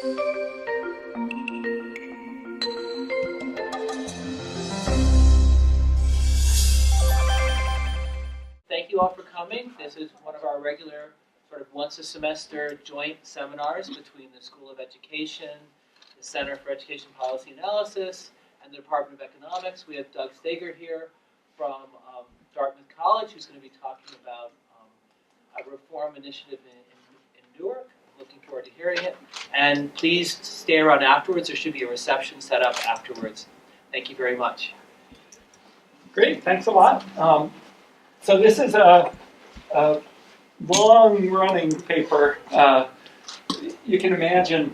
Thank you all for coming. This is one of our regular sort of once a semester joint seminars between the School of Education, the Center for Education Policy Analysis, and the Department of Economics. We have Doug Staiger here from Dartmouth College, who's going to be talking about a reform initiative in Newark. Looking forward to hearing it. And please stay around afterwards. There should be a reception set up afterwards. Thank you very much. Great, thanks a lot. So this is a long-running paper. You can imagine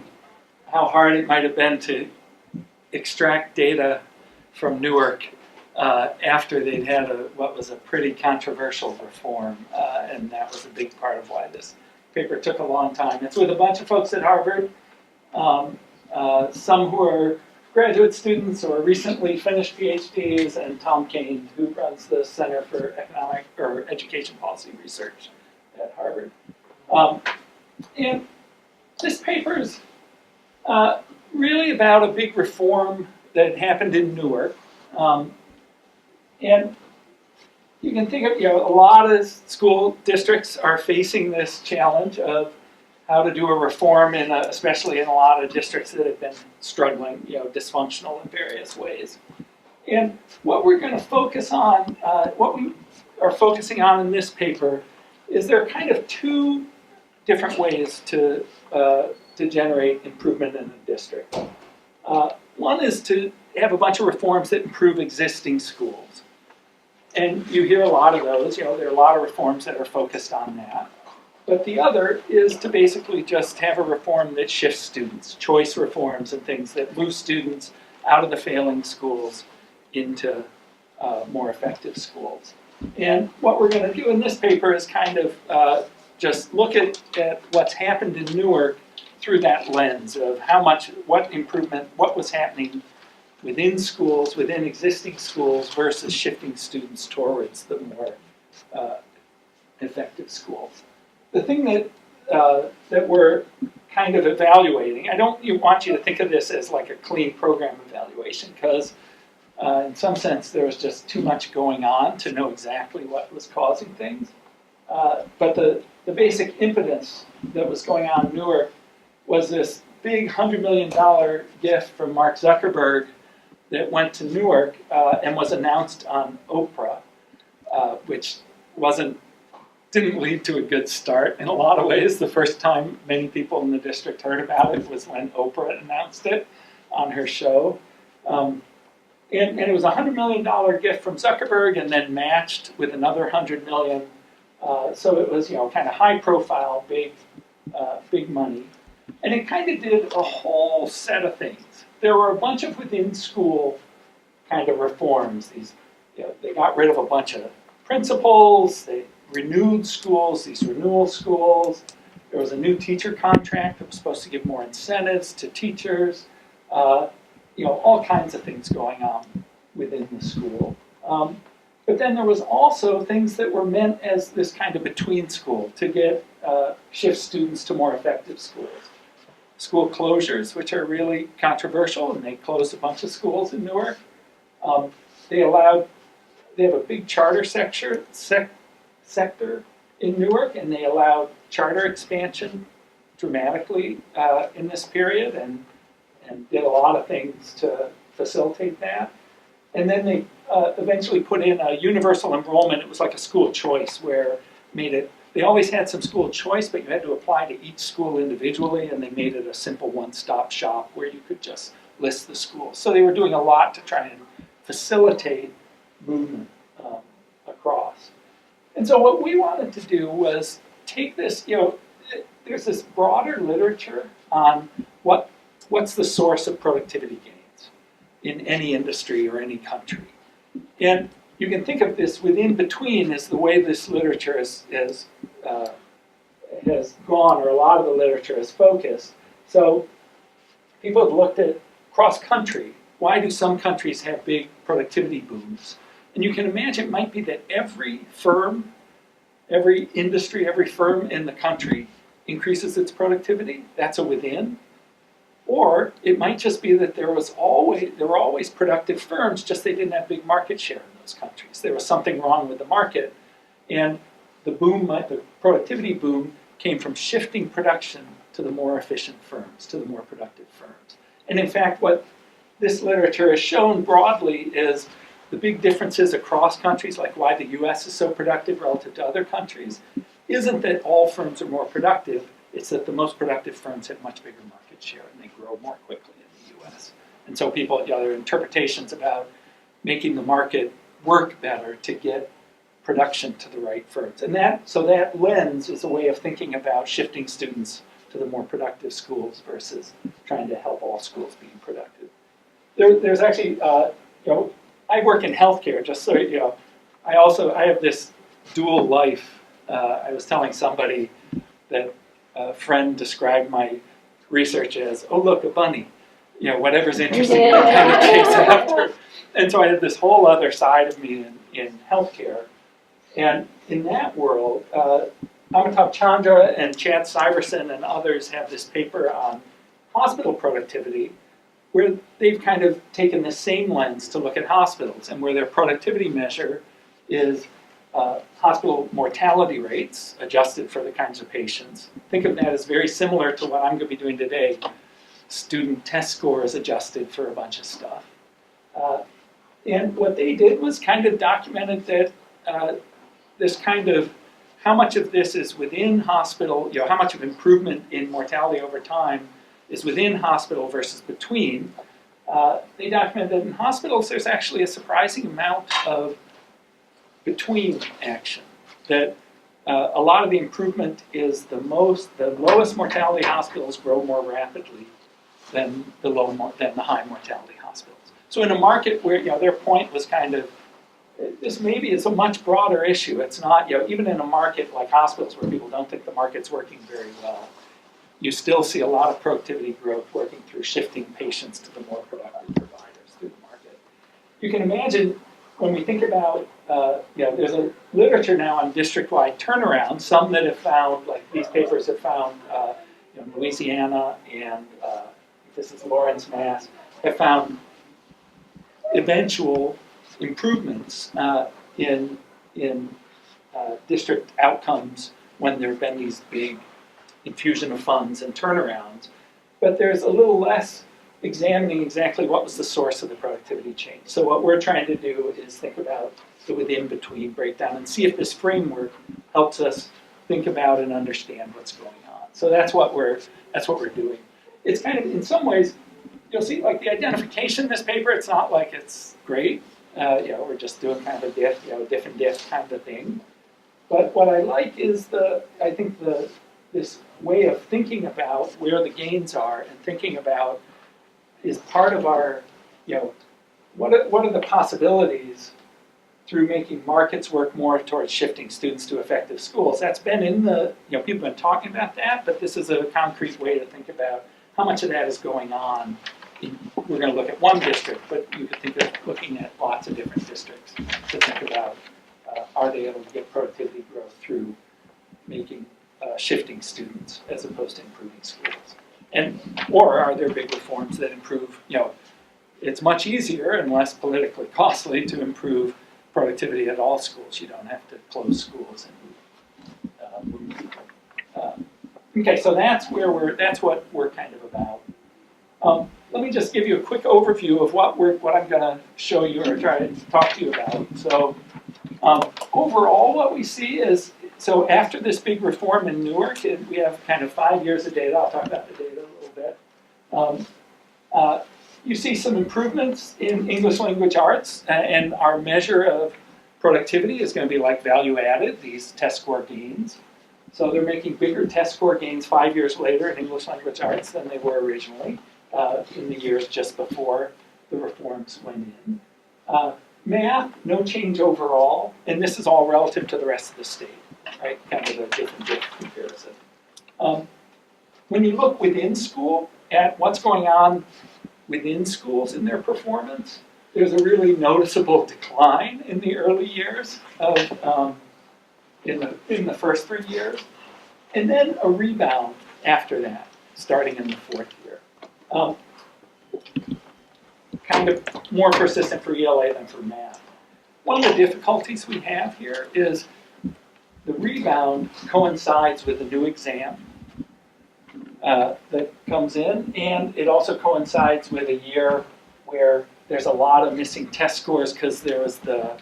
how hard it might have been to extract data from Newark after they'd had what was a pretty controversial reform, and that was a big part of why this paper took a long time. It's with a bunch of folks at Harvard, some who are graduate students or recently finished PhDs, and Tom Kane, who runs the Center for Economic or Education Policy Research at Harvard. And this paper is really about a big reform that happened in Newark. And you can think of, a lot of school districts are facing this challenge of how to do a reform, especially in a lot of districts that have been struggling, dysfunctional in various ways. And what we're going to focus on, what we are focusing on in this paper, is there are kind of two different ways to generate improvement in a district. One is to have a bunch of reforms that improve existing schools. And you hear a lot of those, there are a lot of reforms that are focused on that. But the other is to basically just have a reform that shifts students, choice reforms and things that move students out of the failing schools into more effective schools. And what we're going to do in this paper is kind of just look at what's happened in Newark through that lens of what improvement, what was happening within schools, within existing schools, versus shifting students towards the more effective schools. The thing that we're kind of evaluating, I don't want you to think of this as like a clean program evaluation, because in some sense there was just too much going on to know exactly what was causing things. But the basic impetus that was going on in Newark was this big $100 million gift from Mark Zuckerberg that went to Newark and was announced on Oprah, which didn't lead to a good start in a lot of ways. The first time many people in the district heard about it was when Oprah announced it on her show. And it was a $100 million gift from Zuckerberg and then matched with another $100 million. So it was, kind of high profile, big money. And it kind of did a whole set of things. There were a bunch of within school kind of reforms. They got rid of a bunch of principals, they renewed schools, these renewal schools. There was a new teacher contract that was supposed to give more incentives to teachers. All kinds of things going on within the school. But then there was also things that were meant as this kind of between school to shift students to more effective schools. School closures, which are really controversial, and they closed a bunch of schools in Newark. They have a big charter sector in Newark, and they allowed charter expansion dramatically in this period, and did a lot of things to facilitate that. And then they eventually put in a universal enrollment. It was like a school choice where they always had some school choice, but you had to apply to each school individually, and they made it a simple one-stop shop where you could just list the schools. So they were doing a lot to try and facilitate movement across. And so what we wanted to do was take this, there's this broader literature on what's the source of productivity gains in any industry or any country. And you can think of this within between as the way this literature has gone, or a lot of the literature has focused. So people have looked at cross-country. Why do some countries have big productivity booms? And you can imagine it might be that every firm, every industry, every firm in the country increases its productivity. That's a within. Or it might just be that there were always productive firms, just they didn't have big market share in those countries. There was something wrong with the market, and the productivity boom came from shifting production to the more efficient firms, to the more productive firms. And in fact, what this literature has shown broadly is the big differences across countries, like why the US is so productive relative to other countries, isn't that all firms are more productive, it's that the most productive firms have much bigger market share and they grow more quickly in the US. And so people, there are interpretations about making the market work better to get production to the right firms. And so that lens is a way of thinking about shifting students to the more productive schools versus trying to help all schools be productive. There's actually, I work in healthcare, just so you know. I have this dual life. I was telling somebody that a friend described my research as, oh look, a bunny. Whatever's interesting, I kind of chase after. And so I had this whole other side of me in healthcare. And in that world, Amitabh Chandra and Chad Syverson and others have this paper on hospital productivity, where they've kind of taken the same lens to look at hospitals, and where their productivity measure is hospital mortality rates adjusted for the kinds of patients. Think of that as very similar to what I'm going to be doing today. Student test scores adjusted for a bunch of stuff. And what they did was kind of documented that this kind of, how much of this is within hospital, how much of improvement in mortality over time is within hospital versus between. They documented that in hospitals there's actually a surprising amount of between action. That a lot of the improvement is the lowest mortality hospitals grow more rapidly than the high mortality hospitals. So in a market where their point was kind of, this maybe is a much broader issue. It's not, even in a market like hospitals where people don't think the market's working very well, you still see a lot of productivity growth working through shifting patients to the more productive providers through the market. You can imagine when we think about, there's a literature now on district-wide turnaround, some that have found, like these papers have found, Louisiana and this is Lawrence, Mass, have found eventual improvements in district outcomes when there have been these big infusion of funds and turnarounds. But there's a little less examining exactly what was the source of the productivity change. So what we're trying to do is think about the within-between breakdown and see if this framework helps us think about and understand what's going on. So that's what we're doing. It's kind of, in some ways, you'll see like the identification in this paper, it's not like it's great. We're just doing kind of a diff, diff and diff kind of thing. But what I like is this way of thinking about where the gains are and thinking about is part of our, what are the possibilities through making markets work more towards shifting students to effective schools. That's been in the, people have been talking about that, but this is a concrete way to think about how much of that is going on. We're going to look at one district, but you could think of looking at lots of different districts to think about, are they able to get productivity growth through making, shifting students as opposed to improving schools? Or are there big reforms that improve, it's much easier and less politically costly to improve productivity at all schools. You don't have to close schools and move people. Okay, so that's what we're kind of about. Let me just give you a quick overview of what I'm going to show you or try to talk to you about. So overall, what we see is, so after this big reform in Newark, and we have kind of 5 years of data. I'll talk about the data a little bit. You see some improvements in English language arts, and our measure of productivity is going to be like value added, these test score gains. So they're making bigger test score gains 5 years later in English language arts than they were originally in the years just before the reforms went in. Math, no change overall, and this is all relative to the rest of the state, right? Kind of a different comparison. When you look within school at what's going on within schools in their performance, there's a really noticeable decline in the early years of in the first 3 years, and then a rebound after that, starting in the 4th year. Kind of more persistent for ELA than for math. One of the difficulties we have here is the rebound coincides with the new exam that comes in, and it also coincides with a year where there's a lot of missing test scores because there was the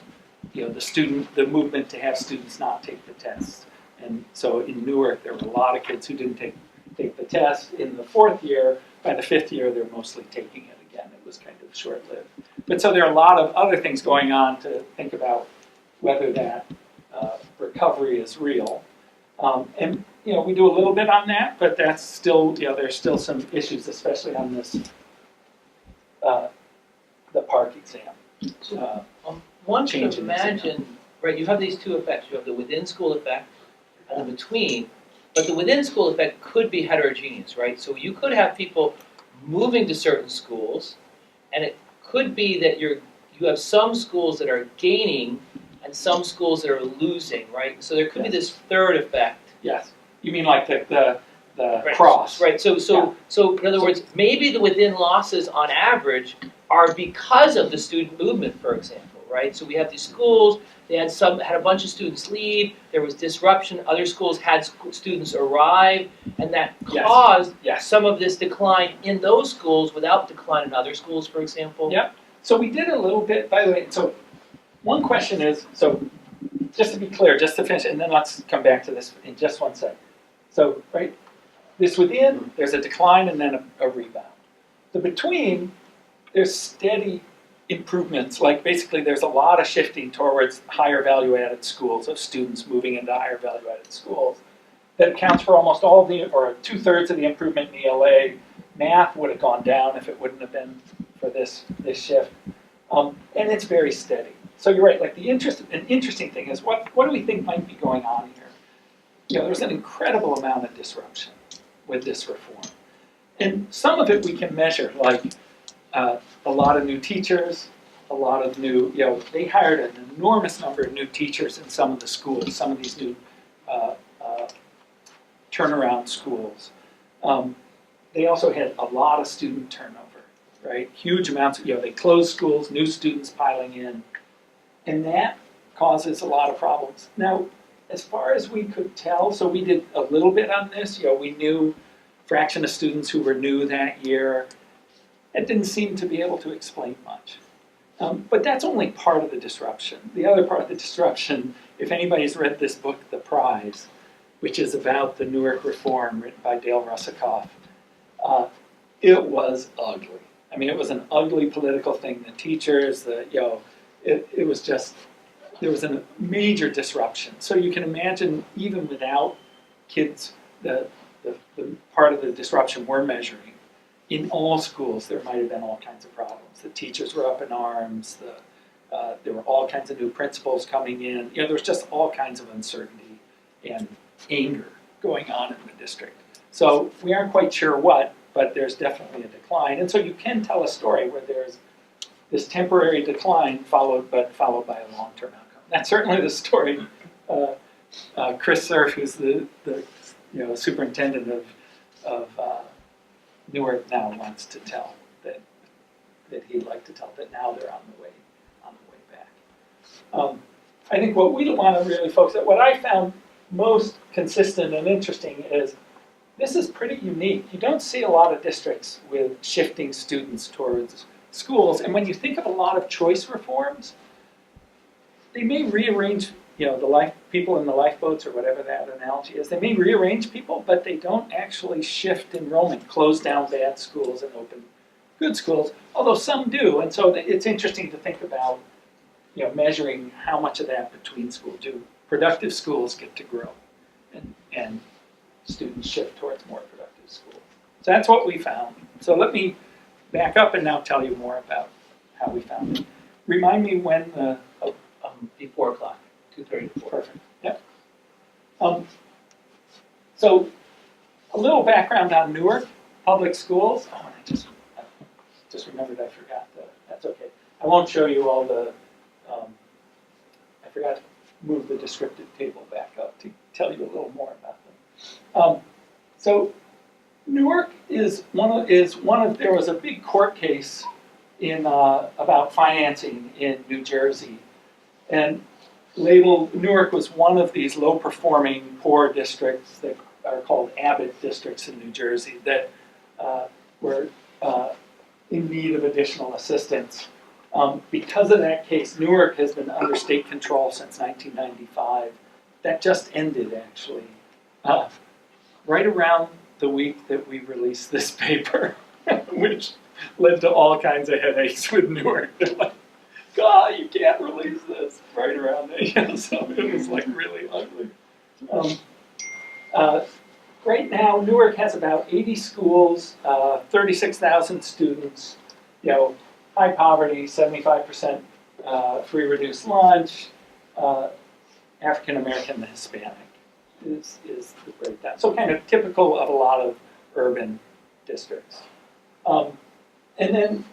movement to have students not take the tests. And so in Newark, there were a lot of kids who didn't take the test in the fourth year. By the fifth year, they're mostly taking it again. It was kind of short-lived. But so there are a lot of other things going on to think about whether that recovery is real. And we do a little bit on that, but that's still, there's still some issues, especially on this, the park exam. One can imagine, right, you have these two effects. You have the within-school effect and the between, but the within-school effect could be heterogeneous, right? So you could have people moving to certain schools, and it could be that you have some schools that are gaining and some schools that are losing, right? So there could be this third effect. Yes. You mean like the right. cross? Right. So in other words, maybe the within losses on average are because of the student movement, for example, right? So we have these schools. They had a bunch of students leave. There was disruption. Other schools had students arrive, and that caused some of this decline in those schools without decline in other schools, for example. Yep. So we did a little bit, by the way. So one question is, so just to be clear, just to finish, and then let's come back to this in just one second. So, right, this within, there's a decline and then a rebound. The between, there's steady improvements. Like basically there's a lot of shifting towards higher value-added schools, of students moving into higher value-added schools. That accounts for almost all or 2/3 of the improvement in ELA. Math would have gone down if it wouldn't have been for this shift. And it's very steady. So you're right, like an interesting thing is what do we think might be going on here? There's an incredible amount of disruption with this reform. And some of it we can measure, like a lot of new teachers, a lot of new, they hired an enormous number of new teachers in some of the schools, some of these new turnaround schools. They also had a lot of student turnover, right? Huge amounts, they closed schools, new students piling in, and that causes a lot of problems. Now, as far as we could tell, so we did a little bit on this, we knew fraction of students who were new that year. It didn't seem to be able to explain much. But that's only part of the disruption. The other part of the disruption, if anybody's read this book, The Prize, which is about the Newark reform written by Dale Russakoff, it was ugly. I mean, it was an ugly political thing. The teachers, it was just, there was a major disruption. So you can imagine, even without kids, the part of the disruption we're measuring, in all schools, there might have been all kinds of problems. The teachers were up in arms. There were all kinds of new principals coming in. There was just all kinds of uncertainty and anger going on in the district. So we aren't quite sure what, but there's definitely a decline. And so you can tell a story where there's this temporary decline followed by a long-term outcome. That's certainly the story. Chris Cerf, who's the superintendent of Newark now, wants to tell that he'd like to tell, that now they're on the way back. I think what we want to really focus on, what I found most consistent and interesting is this is pretty unique. You don't see a lot of districts with shifting students towards schools, and when you think of a lot of choice reforms, they may rearrange, the people in the lifeboats or whatever that analogy is. They may rearrange people, but they don't actually shift enrollment, close down bad schools and open good schools, although some do. And so it's interesting to think about, measuring how much of that between school do productive schools get to grow and students shift towards more productive schools. So that's what we found. So let me back up and now tell you more about how we found it. Remind me when the... Before o'clock, 2:30 to 4. Perfect, yep. So a little background on Newark Public Schools. Oh, and I just remembered I forgot that's okay. I won't show you all the, I forgot to move the descriptive table back up to tell you a little more about them. So Newark is one of there was a big court case in about financing in New Jersey, and labeled Newark was one of these low-performing poor districts that are called Abbott districts in New Jersey that were in need of additional assistance. Because of that case, Newark has been under state control since 1995. That just ended, actually, right around the week that we released this paper, which led to all kinds of headaches with Newark. They're like, God, you can't release this right around there. So it was like really ugly. Right now, Newark has about 80 schools, 36,000 students, high poverty, 75% free reduced lunch, African American and Hispanic is the breakdown. So kind of typical of a lot of urban districts. And then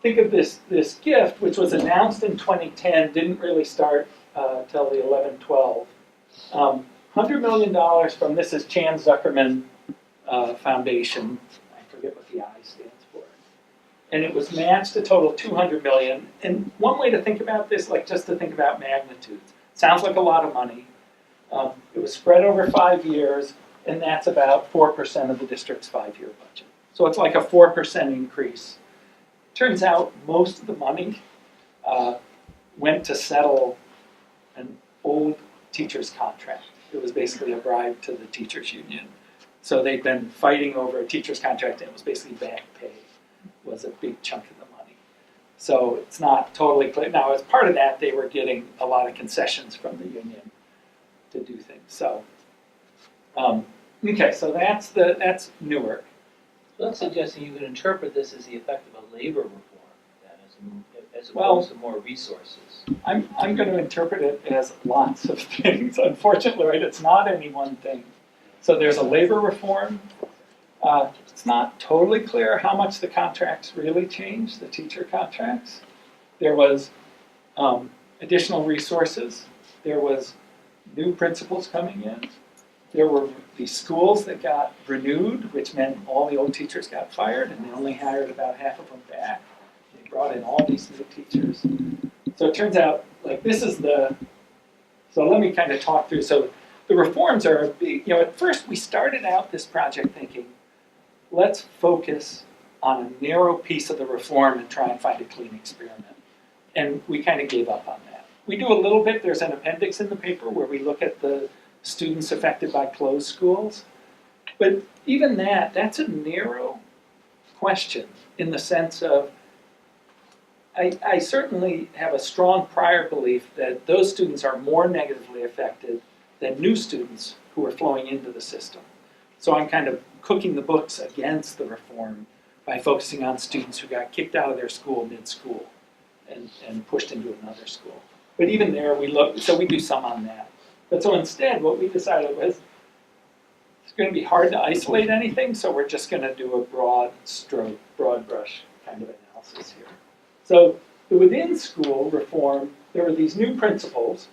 think of this gift, which was announced in 2010, didn't really start till the 11-12. $100 million from, this is Chan Zuckerman Foundation. I forget what the I stands for. And it was matched a total of $200 million. And one way to think about this, like just to think about magnitudes, sounds like a lot of money. It was spread over 5 years, and that's about 4% of the district's 5-year budget. So it's like a 4% increase. Turns out most of the money went to settle an old teacher's contract. It was basically a bribe to the teachers' union. So they'd been fighting over a teacher's contract, and it was basically back pay was a big chunk of the money. So it's not totally clear. Now, as part of that, they were getting a lot of concessions from the union to do things. So, okay, so that's Newark. So that's suggesting you can interpret this as the effect of a labor reform, then, as opposed to more resources. I'm going to interpret it as lots of things. Unfortunately, right, it's not any one thing. So there's a labor reform. It's not totally clear how much the contracts really changed, the teacher contracts. There was additional resources. There was new principals coming in. There were these schools that got renewed, which meant all the old teachers got fired, and they only hired about half of them back. They brought in all these new teachers. So it turns out, like, this is so let me kind of talk through. So the reforms are a big, at first we started out this project thinking, let's focus on a narrow piece of the reform and try and find a clean experiment. And we kind of gave up on that. We do a little bit, there's an appendix in the paper where we look at the students affected by closed schools. But even that's a narrow question in the sense of, I certainly have a strong prior belief that those students are more negatively affected than new students who are flowing into the system. So I'm kind of cooking the books against the reform by focusing on students who got kicked out of their school mid-school and pushed into another school. But even there, we do some on that. But so instead, what we decided was, it's going to be hard to isolate anything, so we're just going to do a broad brush kind of analysis here. So the within school reform, there were these new principles.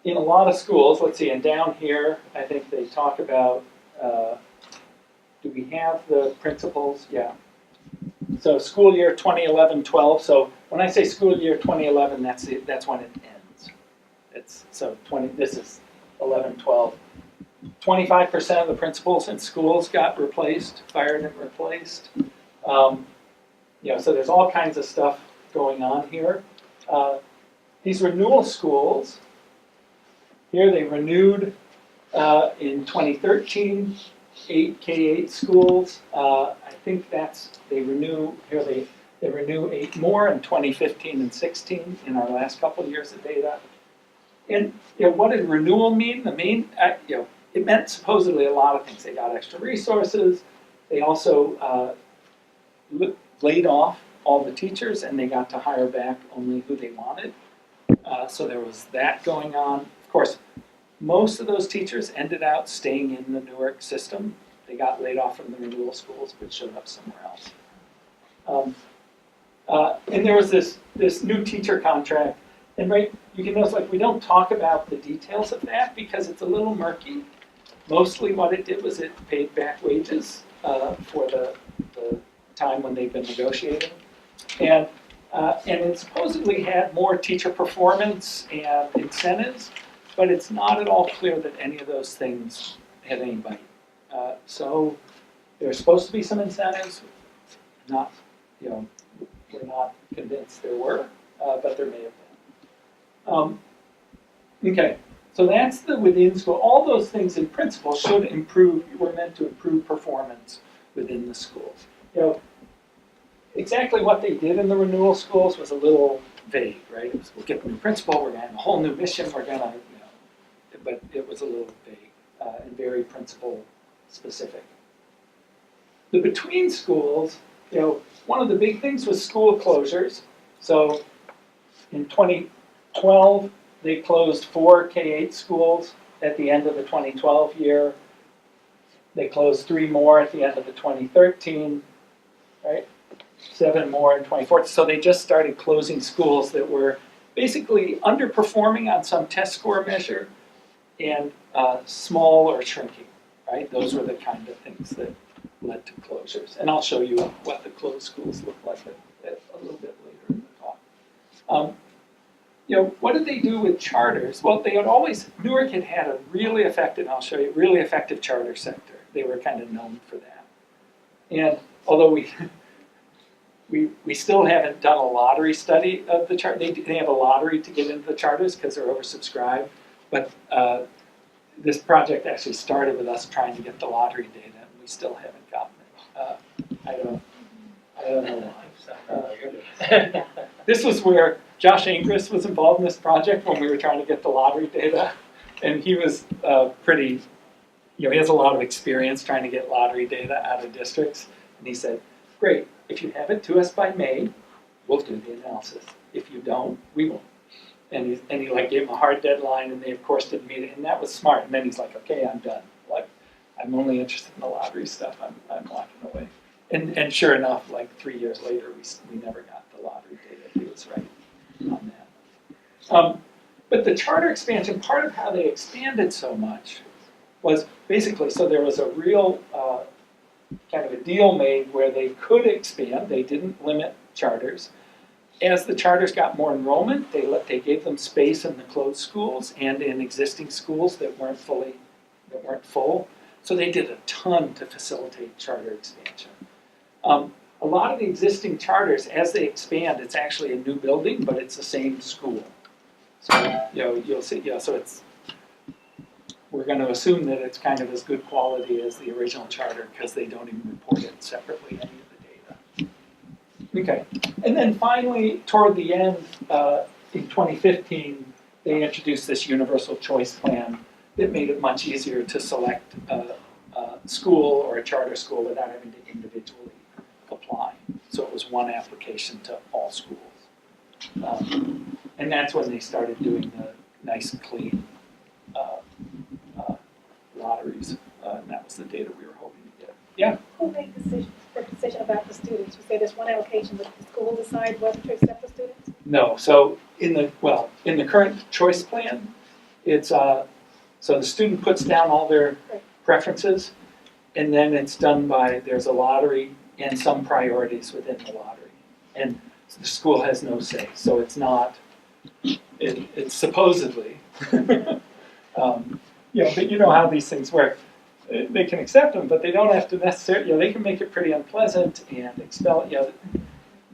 In a lot of schools, let's see, and down here, I think they talk about, do we have the principles? Yeah. So school year 2011-12. So when I say school year 2011, that's when it ends. This is 11-12. 25% of the principals in schools got fired and replaced. So there's all kinds of stuff going on here. These renewal schools, here they renewed in 2013, 8 K-8 schools. I think they renew 8 more in 2015 and 16 in our last couple of years of data. And what did renewal mean? It meant supposedly a lot of things. They got extra resources. They also laid off all the teachers, and they got to hire back only who they wanted. So there was that going on. Of course, most of those teachers ended up staying in the Newark system. They got laid off from the renewal schools, but showed up somewhere else. And there was this new teacher contract. And you can notice, we don't talk about the details of that because it's a little murky. Mostly what it did was it paid back wages for the time when they've been negotiating. And it supposedly had more teacher performance and incentives, but it's not at all clear that any of those things had any bite. So there's supposed to be some incentives. Not, we're not convinced there were, but there may have been. Okay, so that's the within school. All those things in principle should improve, were meant to improve performance within the schools. Exactly what they did in the renewal schools was a little vague, right? It was, we'll get a new principal, we're gonna have a whole new mission, we're gonna, but it was a little vague and very principle specific. The between schools, one of the big things was school closures. So in 2012, they closed 4 K-8 schools at the end of the 2012 year. They closed 3 more at the end of the 2013, right? 7 more in 2014. So they just started closing schools that were basically underperforming on some test score measure and small or shrinking, right? Those were the kind of things that led to closures. And I'll show you what the closed schools look like a little bit later in the talk. What did they do with charters? Well, they had always, Newark had a really effective, I'll show you, really effective charter sector. They were kind of known for that. And although we still haven't done a lottery study of the chart, they have a lottery to get into the charters because they're oversubscribed. But this project actually started with us trying to get the lottery data, and we still haven't gotten it. I don't know why. This was where Josh Ingris was involved in this project when we were trying to get the lottery data, and he was pretty, he has a lot of experience trying to get lottery data out of districts, and he said, great, if you have it to us by May, we'll do the analysis. If you don't, we won't. And he like gave him a hard deadline, and they of course didn't meet it, and that was smart. And then he's like, okay, I'm done. Like, I'm only interested in the lottery stuff. I'm walking away. And sure enough, like 3 years later, we never got the lottery data. He was right on that. But the charter expansion, part of how they expanded so much was basically, so there was a real kind of a deal made where they could expand. They didn't limit charters. As the charters got more enrollment, they gave them space in the closed schools and in existing schools that weren't full. So they did a ton to facilitate charter expansion. A lot of the existing charters, as they expand, it's actually a new building, but it's the same school. So you'll see. So it's, we're going to assume that it's kind of as good quality as the original charter because they don't even report it separately, any of the data. Okay, and then finally, toward the end, in 2015, they introduced this universal choice plan that made it much easier to select a school or a charter school without having to individually apply. So it was one application to all schools. And that's when they started doing the nice, clean lotteries. And that was the data we were hoping to get. Yeah? Who made the decision about the students? You say there's one allocation, but the school decide whether to accept the students? No. So in the current choice plan, it's so the student puts down all their preferences, and then it's done by, there's a lottery and some priorities within the lottery. And the school has no say. So it's not, it's supposedly, but you know how these things work. They can accept them, but they don't have to necessarily, they can make it pretty unpleasant and expel it.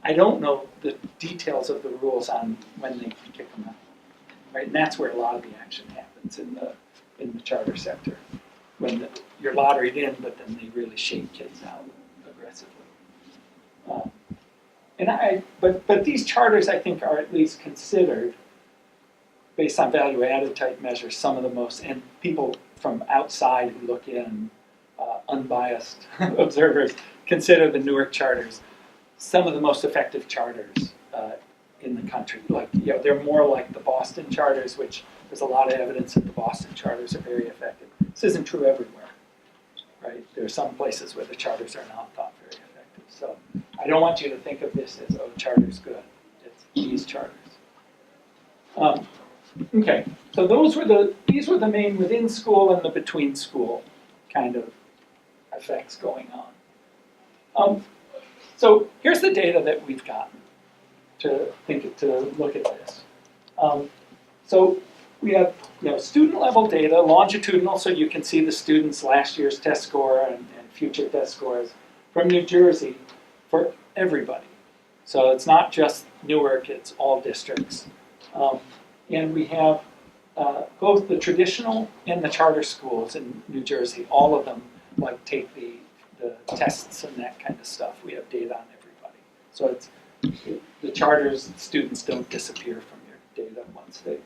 I don't know the details of the rules on when they can kick them out. Right? And that's where a lot of the action happens in the charter sector. When you're lotteried in, but then they really shake kids out aggressively. But these charters, I think, are at least considered, based on value-added type measures, some of the most, and people from outside who look in, unbiased observers, consider the Newark charters some of the most effective charters in the country. Like, they're more like the Boston charters, which there's a lot of evidence that the Boston charters are very effective. This isn't true everywhere, right? There are some places where the charters are not thought very effective. So I don't want you to think of this as, oh, charter's good. It's these charters. Okay, so these were the main within school and the between school kind of effects going on. So here's the data that we've gotten to look at this. So we have student level data, longitudinal, so you can see the students' last year's test score and future test scores from New Jersey for everybody. So it's not just Newark, it's all districts. And we have both the traditional and the charter schools in New Jersey. All of them take the tests and that kind of stuff. We have data on everybody. So the charters students don't disappear from your data once they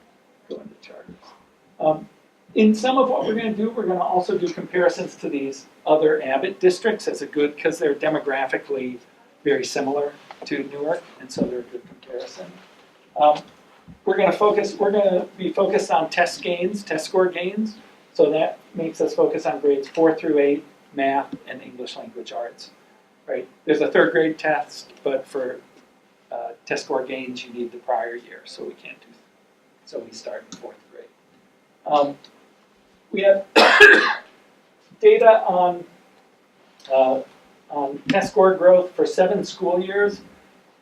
go into charters. In some of what we're going to do, we're going to also do comparisons to these other Abbott districts as a good, because they're demographically very similar to Newark, and so they're a good comparison. We're going to be focused on test score gains. So that makes us focus on grades 4 through 8, math, and English language arts. Right? There's a third grade test, but for test score gains, you need the prior year, so we can't do. So we start in 4th grade. We have data on test score growth for 7 school years.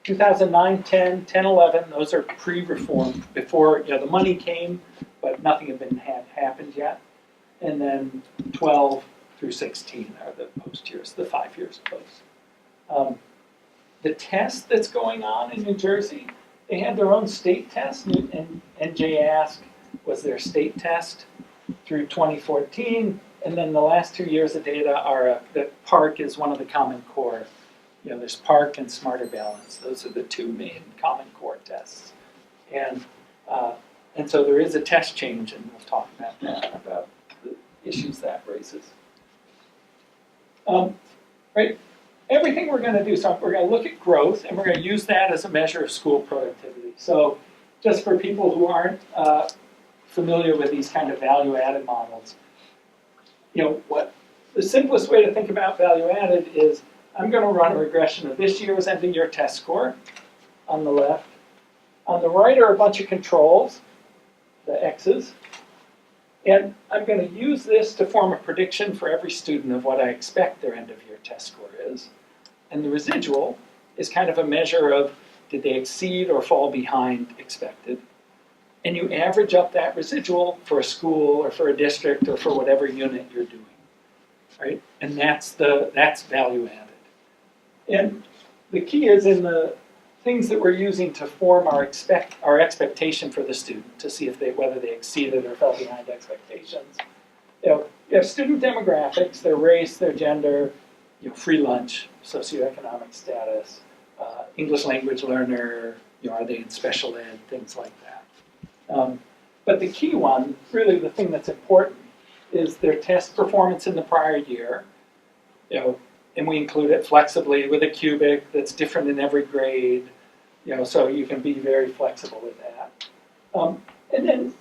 2009, 10, 10, 11, those are pre-reform, before the money came, but nothing had happened yet. And then 12 through 16 are the post years, the 5 years post. The test that's going on in New Jersey, they had their own state test, and NJASC was their state test through 2014, and then the last 2 years of data are that PARC is one of the Common Core. There's PARC and Smarter Balance. Those are the 2 main Common Core tests, and so there is a test change, and we'll talk about that, about the issues that raises. Right. Everything we're going to do, so we're going to look at growth, and we're going to use that as a measure of school productivity. So just for people who aren't familiar with these kind of value-added models, what the simplest way to think about value-added is I'm going to run a regression of this year's end-of-year test score on the left. On the right are a bunch of controls, the X's, and I'm going to use this to form a prediction for every student of what I expect their end-of-year test score is. And the residual is kind of a measure of did they exceed or fall behind expected. And you average up that residual for a school or for a district or for whatever unit you're doing, right? And that's value added. And the key is in the things that we're using to form our expectation for the student to see whether they exceeded or fell behind expectations. You have student demographics, their race, their gender, free lunch, socioeconomic status, English language learner, are they in special ed, things like that. But the key one, really the thing that's important, is their test performance in the prior year, and we include it flexibly with a cubic that's different in every grade, so you can be very flexible with that. And then,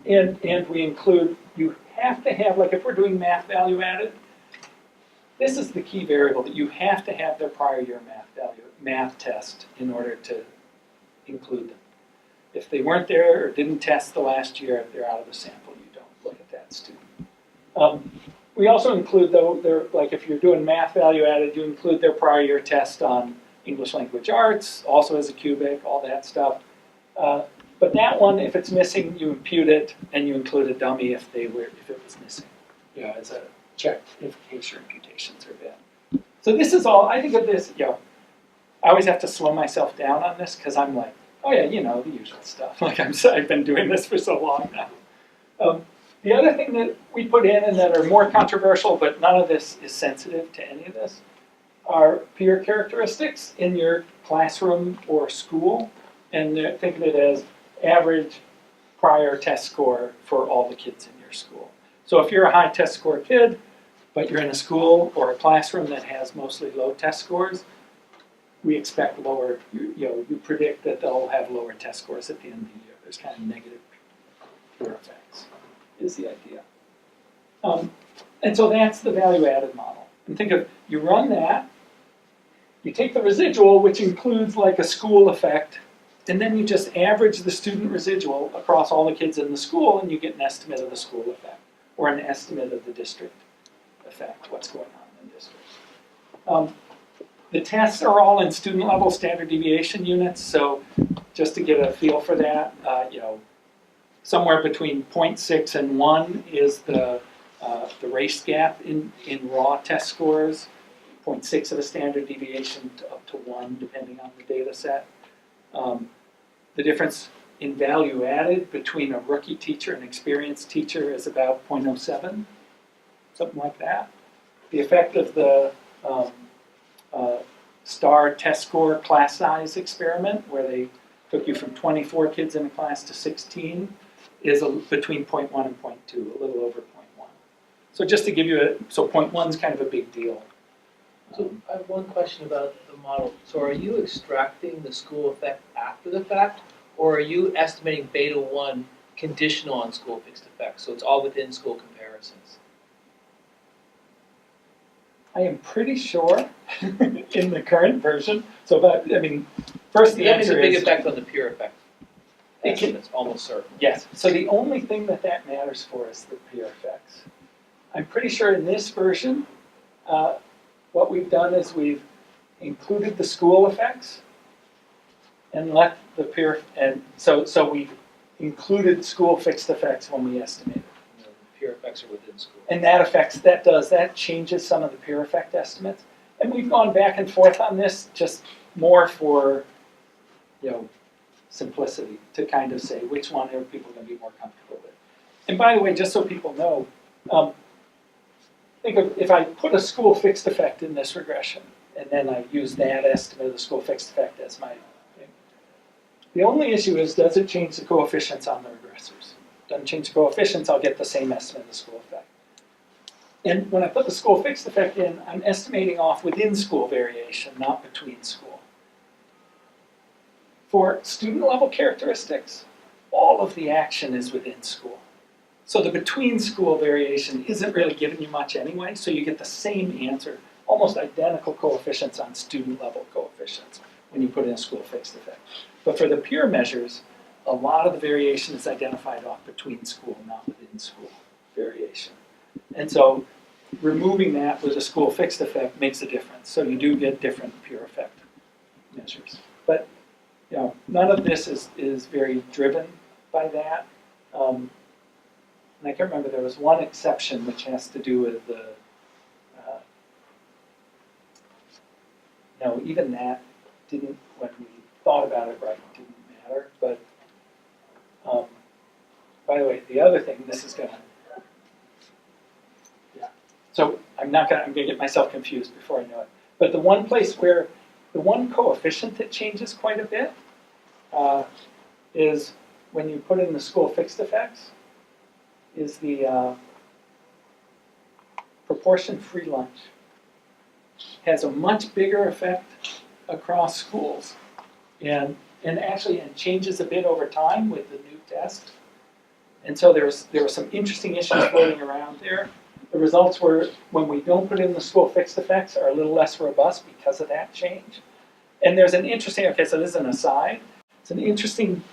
and we include, you have to have, if we're doing math value added, this is the key variable, that you have to have their prior year math test in order to include them. If they weren't there or didn't test the last year, if they're out of the sample, you don't look at that student. We also include, though, if you're doing math value added, you include their prior year test on English language arts, also as a cubic, all that stuff. But that one, if it's missing, you impute it, and you include a dummy if it was missing, as a check if case your imputations are bad. So this is all, I think of this, I always have to slow myself down on this because I'm like, oh yeah, the usual stuff. I've been doing this for so long now. The other thing that we put in and that are more controversial, but none of this is sensitive to any of this, are peer characteristics in your classroom or school. And think of it as average prior test score for all the kids in your school. So if you're a high test score kid, but you're in a school or a classroom that has mostly low test scores, we expect lower, you predict that they'll have lower test scores at the end of the year. There's kind of negative peer effects, is the idea. And so that's the value-added model. And think of, you run that, you take the residual, which includes a school effect, And then you just average the student residual across all the kids in the school, and you get an estimate of the school effect, or an estimate of the district effect, what's going on in the district. The tests are all in student level standard deviation units, so just to get a feel for that, somewhere between 0.6 and 1 is the race gap in raw test scores, 0.6 of a standard deviation to up to 1, depending on the data set. The difference in value added between a rookie teacher and experienced teacher is about 0.07, something like that. The effect of the STAR test score class size experiment, where they took you from 24 kids in a class to 16, is between 0.1 and 0.2, a little over 0.1. So just to give you so 0.1 is kind of a big deal. So I have one question about the model. So are you extracting the school effect after the fact, or are you estimating beta 1 conditional on school fixed effects? So it's all within school comparisons. I am pretty sure in the current version. So, first the That has a answer big is effect on the peer effect. That's almost certain. yes. So the only thing that matters for is the peer effects. I'm pretty sure in this version, what we've done is we've included the school effects and left the peer, and so we've included school fixed effects when we estimated. The peer effects are within school. And that changes some of the peer effect estimates. And we've gone back and forth on this just more for, simplicity, to kind of say which one are people going to be more comfortable with. And by the way, just so people know, think of if I put a school fixed effect in this regression, and then I use that estimate of the school fixed effect as my thing. The only issue is, does it change the coefficients on the regressors? Doesn't change the coefficients, I'll get the same estimate of the school effect. And when I put the school fixed effect in, I'm estimating off within school variation, not between school. For student level characteristics, all of the action is within school. So the between school variation isn't really giving you much anyway, so you get the same answer, almost identical coefficients on student level coefficients when you put in a school fixed effect. But for the peer measures, a lot of the variation is identified off between school, not within school variation. And so removing that with a school fixed effect makes a difference. So you do get different peer effect measures. But none of this is very driven by that. And I can't remember, there was one exception which has to do with the, even that didn't, when we thought about it right, didn't matter. But by the way, the other thing, this is gonna, so I'm gonna get myself confused before I know it. But the one place where, the one coefficient that changes quite a bit is when you put in the school fixed effects, is the proportion free lunch. Has a much bigger effect across schools, and actually it changes a bit over time with the new test. And so there were some interesting issues floating around there. The results were, when we don't put in the school fixed effects, are a little less robust because of that change. And there's an interesting, okay, so this is an aside, it's an interesting,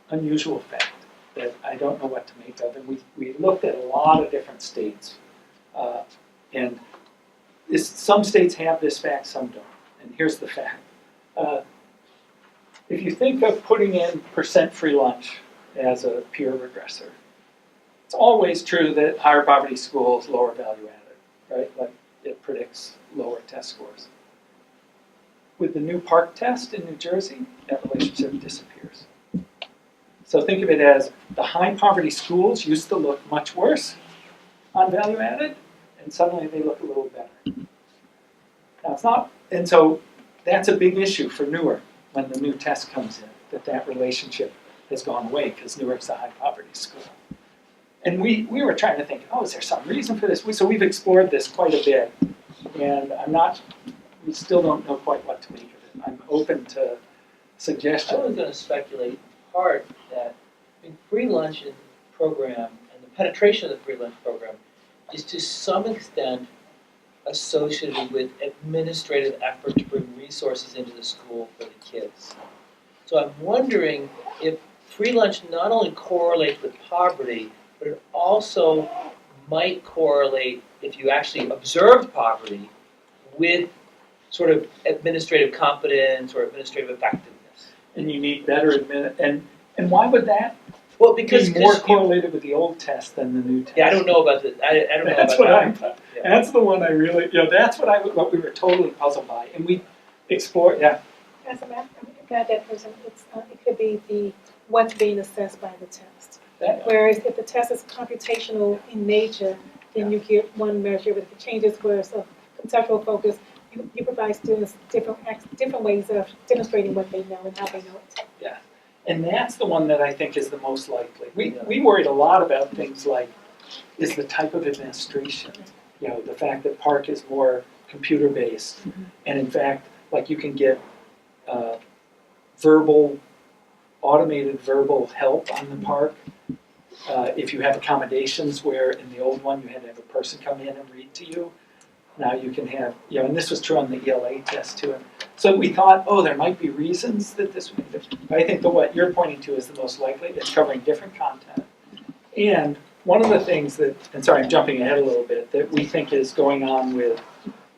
unusual fact that I don't know what to make of. And we looked at a lot of different states. And some states have this fact, some don't. And here's the fact. If you think of putting in percent free lunch as a peer regressor, it's always true that higher poverty schools, lower value added, right? Like it predicts lower test scores. With the new PARC test in New Jersey, that relationship disappears. So think of it as the high poverty schools used to look much worse on value added, and suddenly they look a little better. Now it's not, and so that's a big issue for Newark when the new test comes in, that relationship has gone away because Newark's a high poverty school. And we were trying to think, is there some reason for this? So we've explored this quite a bit, and we still don't know quite what to make of it. I'm open to suggestions. I was going to speculate hard that free lunch program and the penetration of the free lunch program is to some extent associated with administrative effort to bring resources into the school for the kids. So I'm wondering if free lunch not only correlates with poverty, but it also might correlate, if you actually observed poverty, with sort of administrative competence or administrative effectiveness. And you need better and why would that Well, because be more you, correlated with the old test than the new test? yeah, I don't know about the, I don't know That's about what that. I'm. That's the one I really. That's what we were totally puzzled by, and we explored. Yeah. As a math, that person, it could be what's being assessed by the test. Whereas if the test is computational in nature, then you get one measure. But if it changes where it's a conceptual focus, you provide students different ways of demonstrating what they know and how they know it. Yeah, and that's the one that I think is the most likely. We worried a lot about things like, is the type of administration, the fact that Park is more computer based, and in fact, like you can get automated verbal help on the Park. If you have accommodations where in the old one you had to have a person come in and read to you, now you can have, and this was true on the ELA test too. So we thought, there might be reasons that this would be different. I think that what you're pointing to is the most likely. It's covering different content. And one of the things that, and sorry, I'm jumping ahead a little bit, that we think is going on with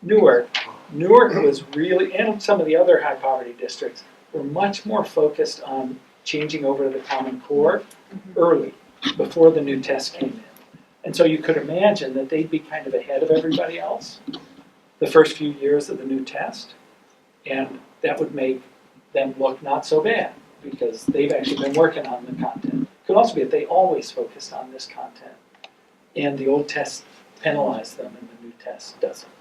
Newark was really, and some of the other high poverty districts, were much more focused on changing over to the Common Core early, before the new test came in. And so you could imagine that they'd be kind of ahead of everybody else the first few years of the new test, and that would make them look not so bad because they've actually been working on the content. It could also be that they always focused on this content, and the old test penalized them and the new test doesn't.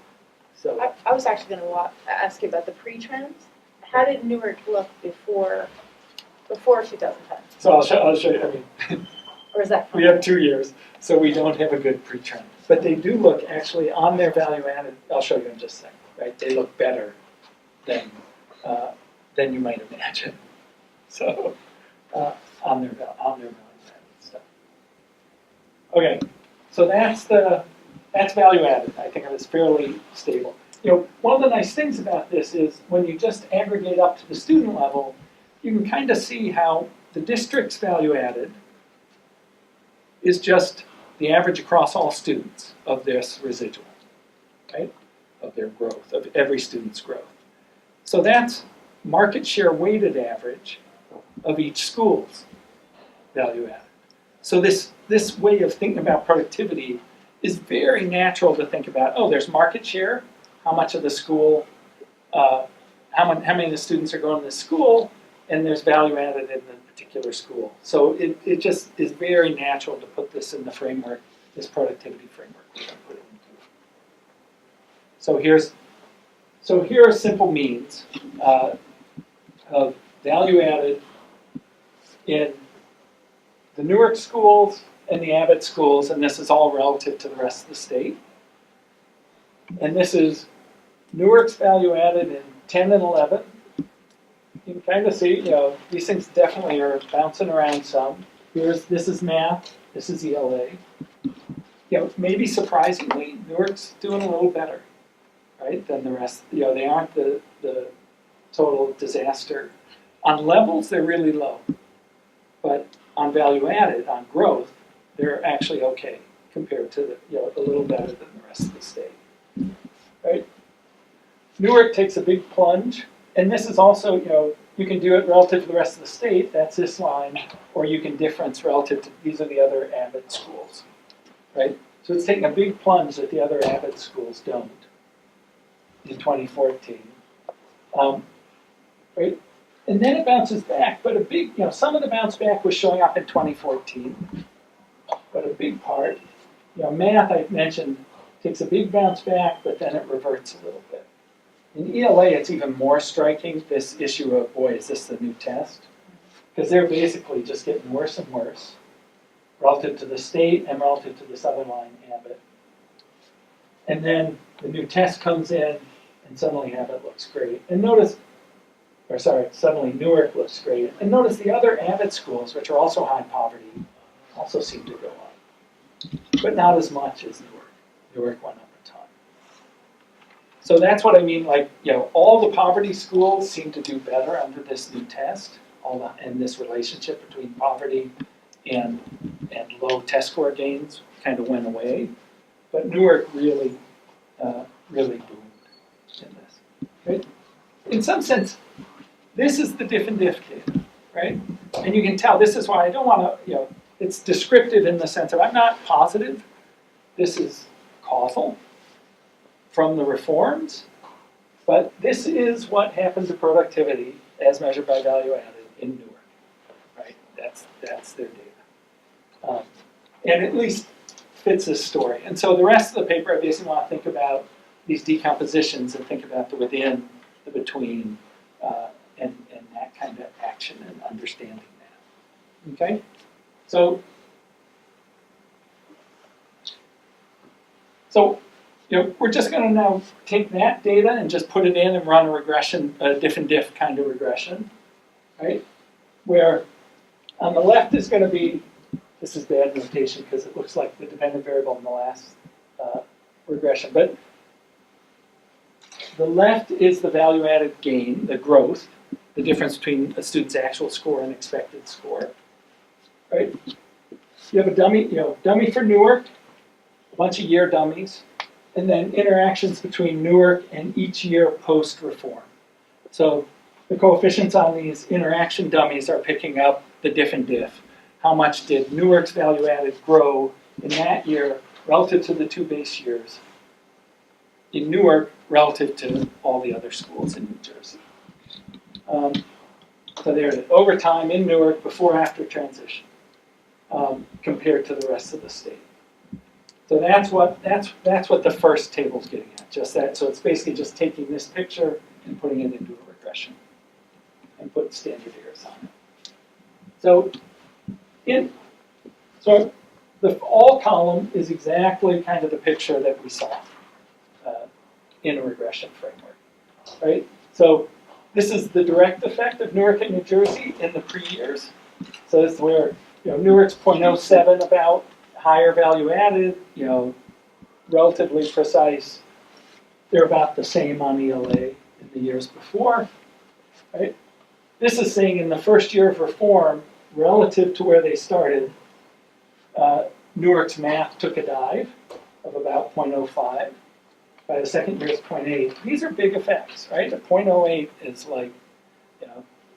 So I was actually going to ask you about the pre-trends. How did Newark look before 2010? So I'll show you. I mean, Or is that we have 2 years, so we don't have a good pre-trend. But they do look actually on their value added. I'll show you in just a second. Right? They look better than you might imagine. So on their value added stuff. Okay, so that's value added. I think it was fairly stable. One of the nice things about this is when you just aggregate up to the student level, you can kind of see how the district's value added is just the average across all students of this residual, right? Of their growth, of every student's growth. So that's market share weighted average of each school's value added. So this way of thinking about productivity is very natural to think about, there's market share, how much of the school, how many of the students are going to this school, and there's value added in the particular school. So it just is very natural to put this in the framework, this productivity framework we're going to put it into. So here are simple means of value added in the Newark schools and the Abbott schools, and this is all relative to the rest of the state. And this is Newark's value added in 10 and 11. You can kind of see, these things definitely are bouncing around some. This is math, this is ELA. Maybe surprisingly, Newark's doing a little better, right, than the rest. They aren't the total disaster. On levels, they're really low. But on value added, on growth, they're actually okay compared to a little better than the rest of the state, right? Newark takes a big plunge. And this is also, you can do it relative to the rest of the state, that's this line, or you can difference relative to, these are the other Abbott schools, right? So it's taking a big plunge that the other Abbott schools don't in 2014, right? And then it bounces back, but some of the bounce back was showing up in 2014, but a big part, math I mentioned takes a big bounce back, but then it reverts a little bit. In ELA, it's even more striking, this issue of, is this the new test? Because they're basically just getting worse and worse relative to the state and relative to this other line, Abbott. And then the new test comes in, and suddenly Abbott looks great. And suddenly Newark looks great. And notice the other Abbott schools, which are also high poverty, also seem to go up. But not as much as Newark. Newark went up a ton. So that's what I mean, all the poverty schools seem to do better under this new test. and this relationship between poverty and low test score gains kind of went away. But Newark really boomed in this. Right? In some sense, this is the diff and diff data, right? And you can tell this is why I don't want to, it's descriptive in the sense of I'm not positive this is causal from the reforms, but this is what happened to productivity as measured by value added in Newark, right? That's their data. And at least fits this story. And so the rest of the paper, I basically want to think about these decompositions and think about the within, the between, and that kind of action and understanding that. Okay? So we're just going to now take that data and just put it in and run a regression, a diff and diff kind of regression, right? Where on the left is going to be, this is bad notation because it looks like the dependent variable in the last regression, but the left is the value added gain, the growth, the difference between a student's actual score and expected score, right? You have a dummy, dummy for Newark, a bunch of year dummies, and then interactions between Newark and each year post-reform. So the coefficients on these interaction dummies are picking up the diff and diff. How much did Newark's value added grow in that year relative to the 2 base years in Newark relative to all the other schools in New Jersey? So there it is, over time in Newark, before, after transition, compared to the rest of the state. So that's what the first table's getting at, just that. So it's basically just taking this picture and putting it into a regression and putting standard errors on it. So the all column is exactly kind of the picture that we saw in a regression framework, right? So this is the direct effect of Newark and New Jersey in the pre-years. So this is where Newark's 0.07 about higher value added, relatively precise. They're about the same on ELA in the years before, right? This is saying in the first year of reform, relative to where they started, Newark's math took a dive of about 0.05. By the second year, it's 0.8. These are big effects, right? The 0.08 is like,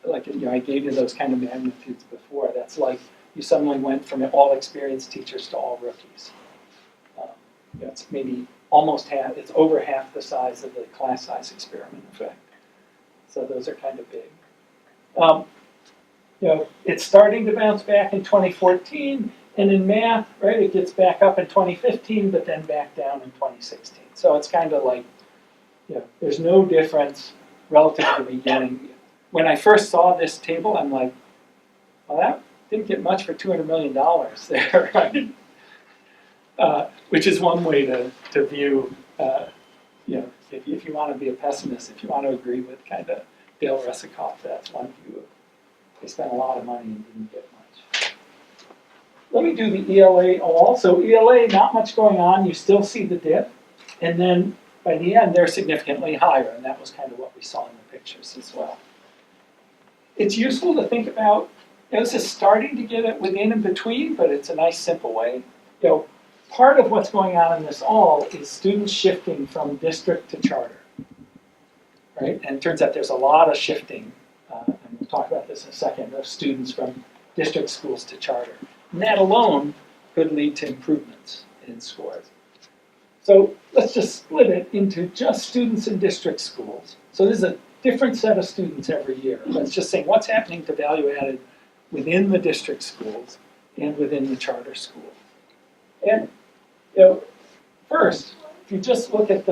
I gave you those kind of magnitudes before. That's like you suddenly went from all experienced teachers to all rookies. It's maybe almost half, it's over half the size of the class size experiment effect. So those are kind of big. It's starting to bounce back in 2014, and in math, right, it gets back up in 2015, but then back down in 2016. So it's kind of like, there's no difference relative to the beginning. When I first saw this table, I'm like, well, that didn't get much for $200 million there, right? Which is one way to view, if you want to be a pessimist, if you want to agree with kind of Dale Resikoff, that's one view. They spent a lot of money and didn't get much. Let me do the ELA all. So ELA, not much going on. You still see the dip. And then by the end, they're significantly higher. And that was kind of what we saw in the pictures as well. It's useful to think about, this is starting to get it within and between, but it's a nice simple way. Part of what's going on in this all is students shifting from district to charter, right? And it turns out there's a lot of shifting, and we'll talk about this in a second, of students from district schools to charter. And that alone could lead to improvements in scores. So let's just split it into just students in district schools. So this is a different set of students every year. Let's just say what's happening to value added within the district schools and within the charter schools. And first, if you just look at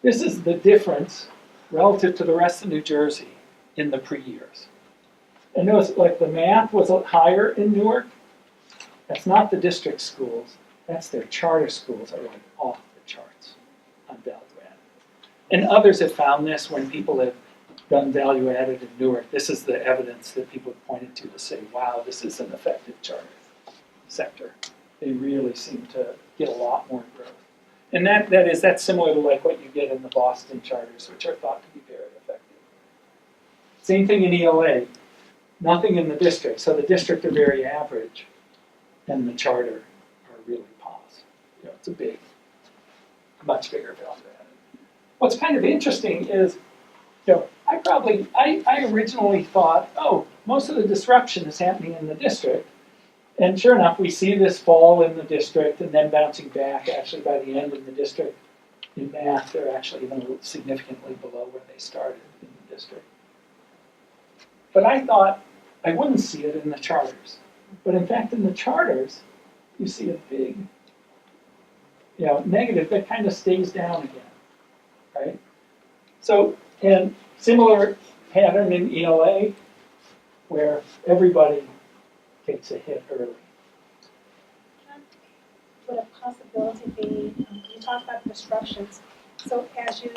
this is the difference relative to the rest of New Jersey in the pre-years. And notice, like the math was higher in Newark. That's not the district schools. That's their charter schools are like off the charts on value added. And others have found this when people have done value added in Newark. This is the evidence that people have pointed to say, wow, this is an effective charter sector. They really seem to get a lot more growth. And that's similar to like what you get in the Boston charters, which are thought to be very effective. Same thing in ELA. nothing in the district. So the district are very average, and the charter are really pos. You know, it's a big, much bigger value added. What's kind of interesting is, you know, I originally thought, oh, most of the disruption is happening in the district. And sure enough, we see this fall in the district and then bouncing back. Actually, by the end in the district, in math, they're actually even significantly below where they started in the district. But I thought I wouldn't see it in the charters. But in fact, in the charters, you see a big, you know, negative that kind of stays down again, right? So, and similar pattern in ELA, where everybody takes a hit early. Would a possibility be, you talked about disruptions, so as you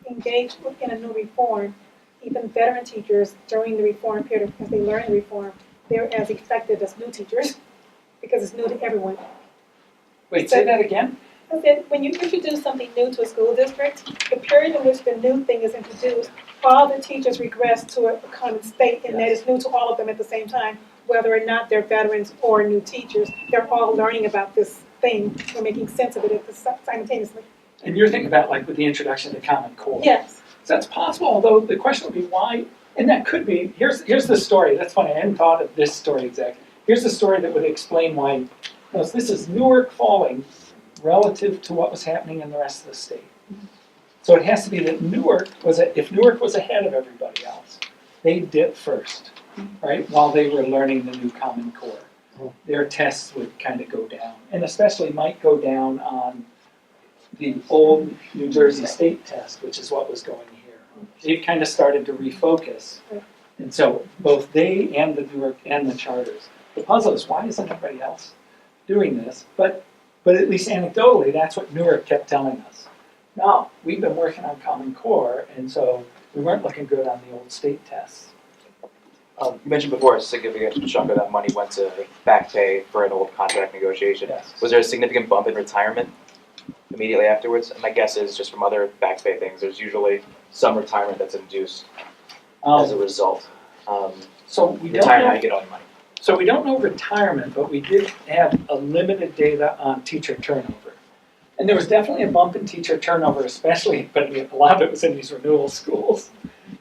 engage in a new reform, even veteran teachers during the reform period, as they learn the reform, they're as effective as new teachers, because it's new to everyone. Wait, say that again? I said, when you introduce something new to a school district, the period in which the new thing is introduced, all the teachers regress to a common state, and that is new to all of them at the same time, whether or not they're veterans or new teachers. They're all learning about this thing or making sense of it simultaneously. And you're thinking about like with the introduction to Common Core. Yes. So that's possible, although the question would be why, and that could be, here's the story. That's funny, I hadn't thought of this story exactly. Here's the story that would explain why, this is Newark falling relative to what was happening in the rest of the state. So it has to be that if Newark was ahead of everybody else, they dipped first, right? While they were learning the new Common Core. Their tests would kind of go down, and especially might go down on the old New Jersey state test, which is what was going here. They've kind of started to refocus. And so both they and the Newark and the charters. The puzzle is, why isn't everybody else doing this? But at least anecdotally, that's what Newark kept telling us. No, we've been working on Common Core, and so we weren't looking good on the old state tests. You mentioned before a significant chunk of that money went to back pay for an old contract negotiation. Yes. Was there a significant bump in retirement immediately afterwards? And my guess is just from other back pay things, there's usually some retirement that's induced as a result. So we don't Retirement, how know. you get all your money. So we don't know retirement, but we did have a limited data on teacher turnover. And there was definitely a bump in teacher turnover, especially, but a lot of it was in these renewal schools.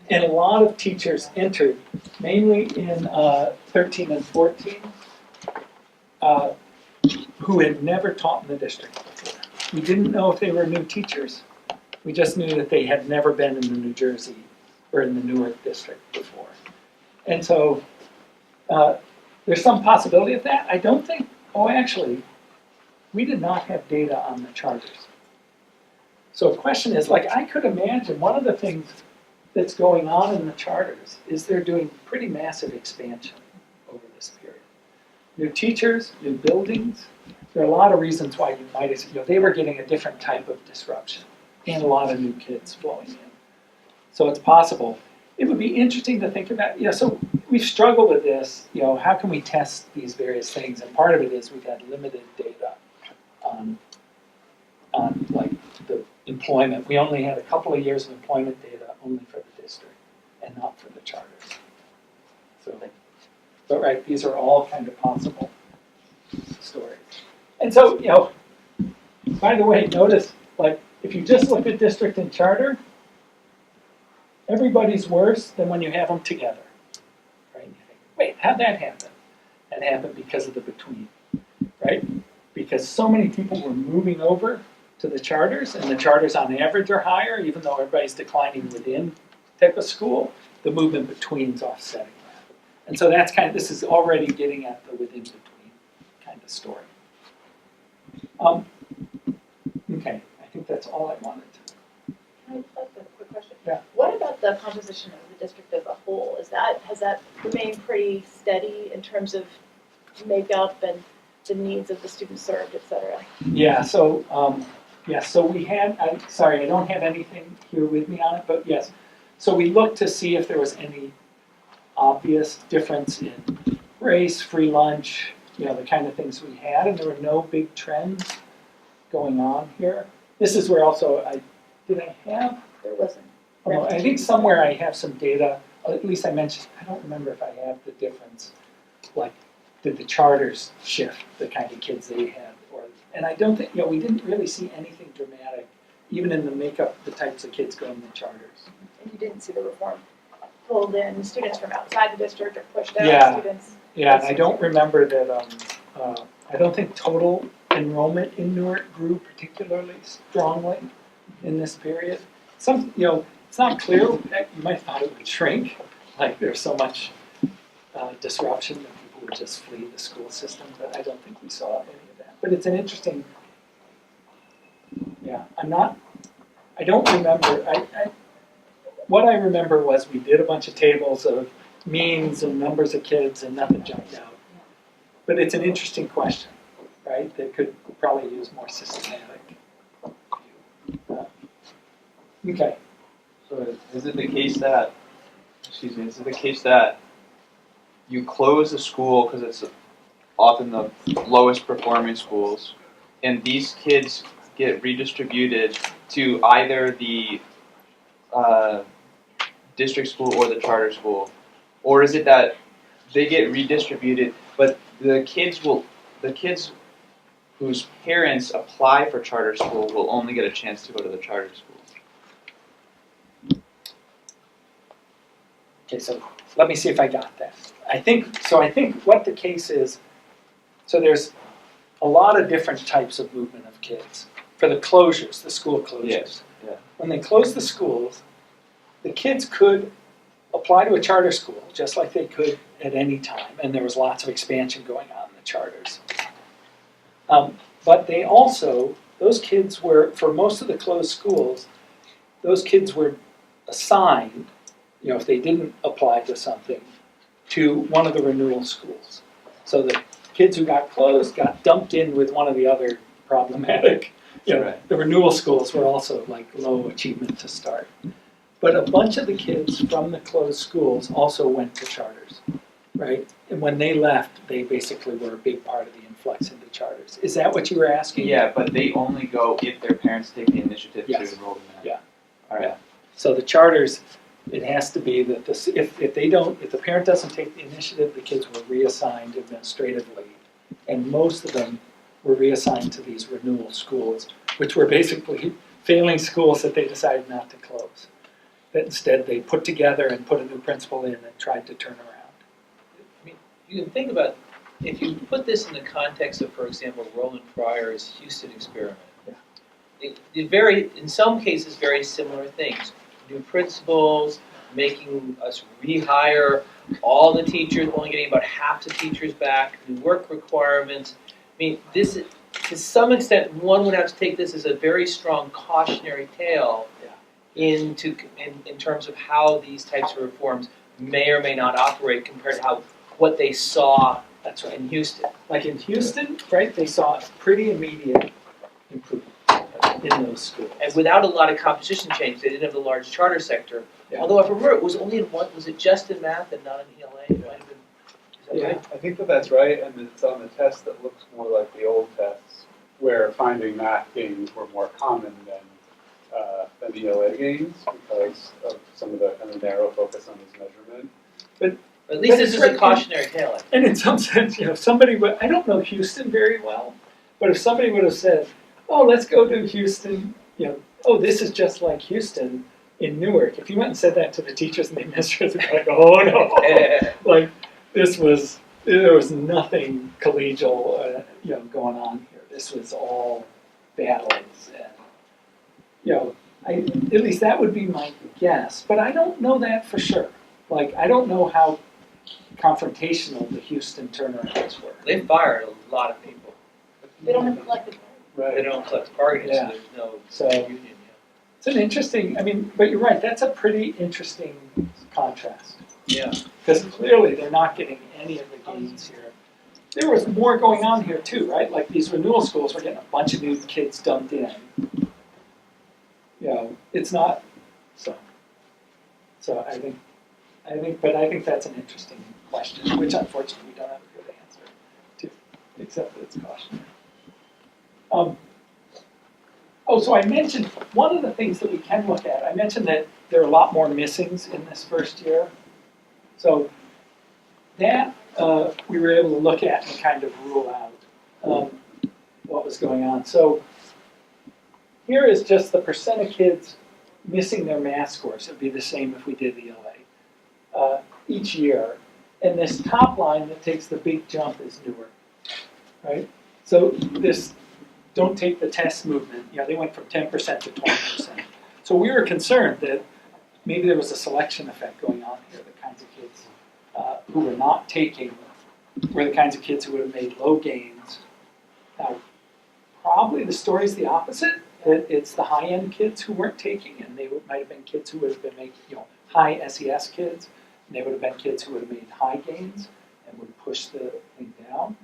And a lot of teachers entered, mainly in 13 and 14, who had never taught in the district before. We didn't know if they were new teachers. We just knew that they had never been in the New Jersey or in the Newark district before. And so there's some possibility of that. I don't think, actually, we did not have data on the charters. So the question is, I could imagine one of the things that's going on in the charters is they're doing pretty massive expansion over this period. New teachers, new buildings. There are a lot of reasons why you might, they were getting a different type of disruption and a lot of new kids flowing in. So it's possible. It would be interesting to think about, so we've struggled with this, how can we test these various things? And part of it is we've had limited data on the employment. We only had a couple of years of employment data only for the district and not for the charters. So right, these are all kind of possible stories. And so, by the way, notice, if you just look at district and charter, everybody's worse than when you have them together, right? You think, wait, how'd that happen? That happened because of the between, right? Because so many people were moving over to the charters, and the charters on average are higher, even though everybody's declining within type of school, the movement between's offsetting that. And so that's this is already getting at the within between kind of story. Okay, I think that's all I wanted to. Can I ask a quick question? Yeah. What about the composition of the district as a whole? Has that remained pretty steady in terms of makeup and the needs of the students served, et cetera? Yeah, so we had, sorry, I don't have anything here with me on it, but yes. So we looked to see if there was any obvious difference in race, free lunch, the kind of things we had, and there were no big trends going on here. This is where also, did I have? There wasn't. I think somewhere I have some data at least I mentioned, I don't remember if I have the difference, like, did the charters shift the kind of kids they had? And I don't think, we didn't really see anything dramatic, even in the makeup, the types of kids going to charters. And you didn't see the reform pulled in students from outside the district or pushed out Yeah. students? Yeah, and I don't remember that, I don't think total enrollment in Newark grew particularly strongly in this period. It's not clear, you might have thought it would shrink, like there's so much disruption that people would just flee the school system, but I don't think we saw any of that. But it's an interesting, I don't remember, what I remember was we did a bunch of tables of means and numbers of kids and nothing jumped out. But it's an interesting question, right, that could probably use more systematic view. Okay. So is it the case that, you close a school because it's often the lowest performing schools, and these kids get redistributed to either the district school or the charter school? Or is it that they get redistributed, but the kids whose parents apply for charter school will only get a chance to go to the charter school? Okay, so let me see if I got that. I think what the case is, so there's a lot of different types of movement of kids. For the closures, the school closures. Yes. Yeah. When they closed the schools, the kids could apply to a charter school just like they could at any time, and there was lots of expansion going on in the charters. But they also, those kids were, for most of the closed schools, those kids were assigned, if they didn't apply to something, to one of the renewal schools. So the kids who got closed got dumped in with one of the other problematic, Right. The renewal schools were also like low achievement to start. But a bunch of the kids from the closed schools also went to charters, right? And when they left, they basically were a big part of the influx into charters. Is that what you were asking? Yeah, but they only go if their parents take the initiative Yes. to enroll them in. Yeah. All right. So the charters, it has to be that if the parent doesn't take the initiative, the kids were reassigned administratively. And most of them were reassigned to these renewal schools, which were basically failing schools that they decided not to close. That instead they put together and put a new principal in and tried to turn around. I mean, you can think about, if you put this in the context of, for example, Roland Fryer's Houston experiment. Yeah. In some cases, very similar things. New principals, making us rehire all the teachers, only getting about half the teachers back, new work requirements. I mean, this, to some extent, one would have to take this as a very strong cautionary tale in terms of how these types of reforms may or may not operate compared to what they saw. That's right. In Houston. Like in Houston, right, they saw a pretty immediate improvement in those schools. And without a lot of composition change, they didn't have the large charter sector. Yeah. Although if I remember, it was only in one, was it just in math and not in ELA? It might have been, is that right? I think that's right, and it's on the test that looks more like the old tests, where finding math gains were more common than ELA gains because of some of the kind of narrow focus on this measurement. But at least this is a cautionary tale. And in some sense, somebody would, I don't know Houston very well, but if somebody would have said, oh, let's go to Houston, oh, this is just like Houston in Newark. If you went and said that to the teachers and the administrators, they'd be like, oh no, like there was nothing collegial, going on here. This was all battles, and at least that would be my guess. But I don't know that for sure. Like, I don't know how confrontational the Houston turnarounds were. They fired a lot of people. They don't have collective Right. They don't collect bargaining, Yeah. so there's no So union. it's an interesting, but you're right, that's a pretty interesting contrast. Yeah. Because clearly they're not getting any of the gains here. There was more going on here too, right? Like these renewal schools were getting a bunch of new kids dumped in. It's not, so I think that's an interesting question, which unfortunately we don't have a good answer to, except that it's cautionary. So I mentioned, one of the things that we can look at, I mentioned that there are a lot more missings in this first year. So that we were able to look at and kind of rule out what was going on. So here is just the percent of kids missing their math scores. It would be the same if we did ELA each year. And this top line that takes the big jump is Newark, right? So this don't take the test movement, they went from 10% to 20%. So we were concerned that maybe there was a selection effect going on here. The kinds of kids who were not taking were the kinds of kids who would have made low gains. Now, probably the story's the opposite, that it's the high-end kids who weren't taking, and they might have been kids who would have been making, high SES kids, and they would have been kids who would have made high gains and would push the thing down.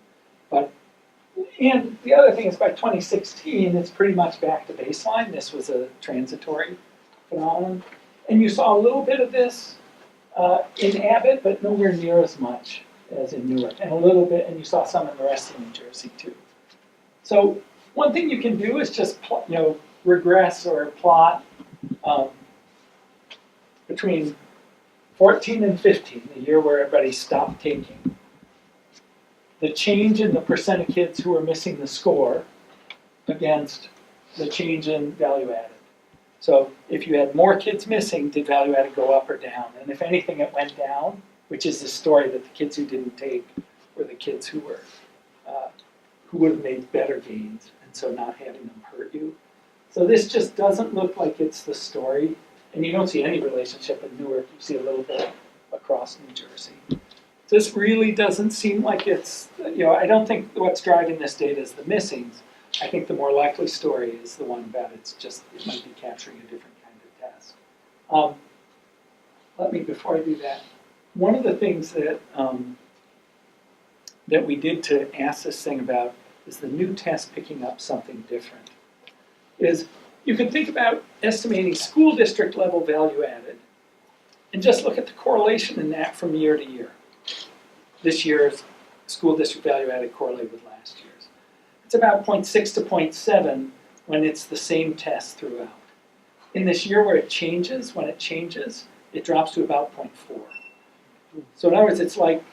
And the other thing is by 2016, it's pretty much back to baseline. This was a transitory phenomenon. And you saw a little bit of this in Abbott, but nowhere near as much as in Newark. And a little bit, and you saw some in the rest of New Jersey too. So one thing you can do is just regress or plot between 14 and 15, the year where everybody stopped taking, the change in the percent of kids who are missing the score against the change in value added. So if you had more kids missing, did value added go up or down? And if anything, it went down, which is the story that the kids who didn't take were the kids who were who would have made better gains, and so not having them hurt you. So this just doesn't look like it's the story, and you don't see any relationship in Newark. You see a little bit across New Jersey. This really doesn't seem like it's, I don't think what's driving this data is the missings. I think the more likely story is the one about it might be capturing a different kind of test. Before I do that, one of the things that that we did to ask this thing about is the new test picking up something different. Is you can think about estimating school district level value added and just look at the correlation in that from year to year. This year's school district value added correlated with last year's. It's about 0.6 to 0.7 when it's the same test throughout. In this year where it changes, it drops to about 0.4. So in other words, it's like,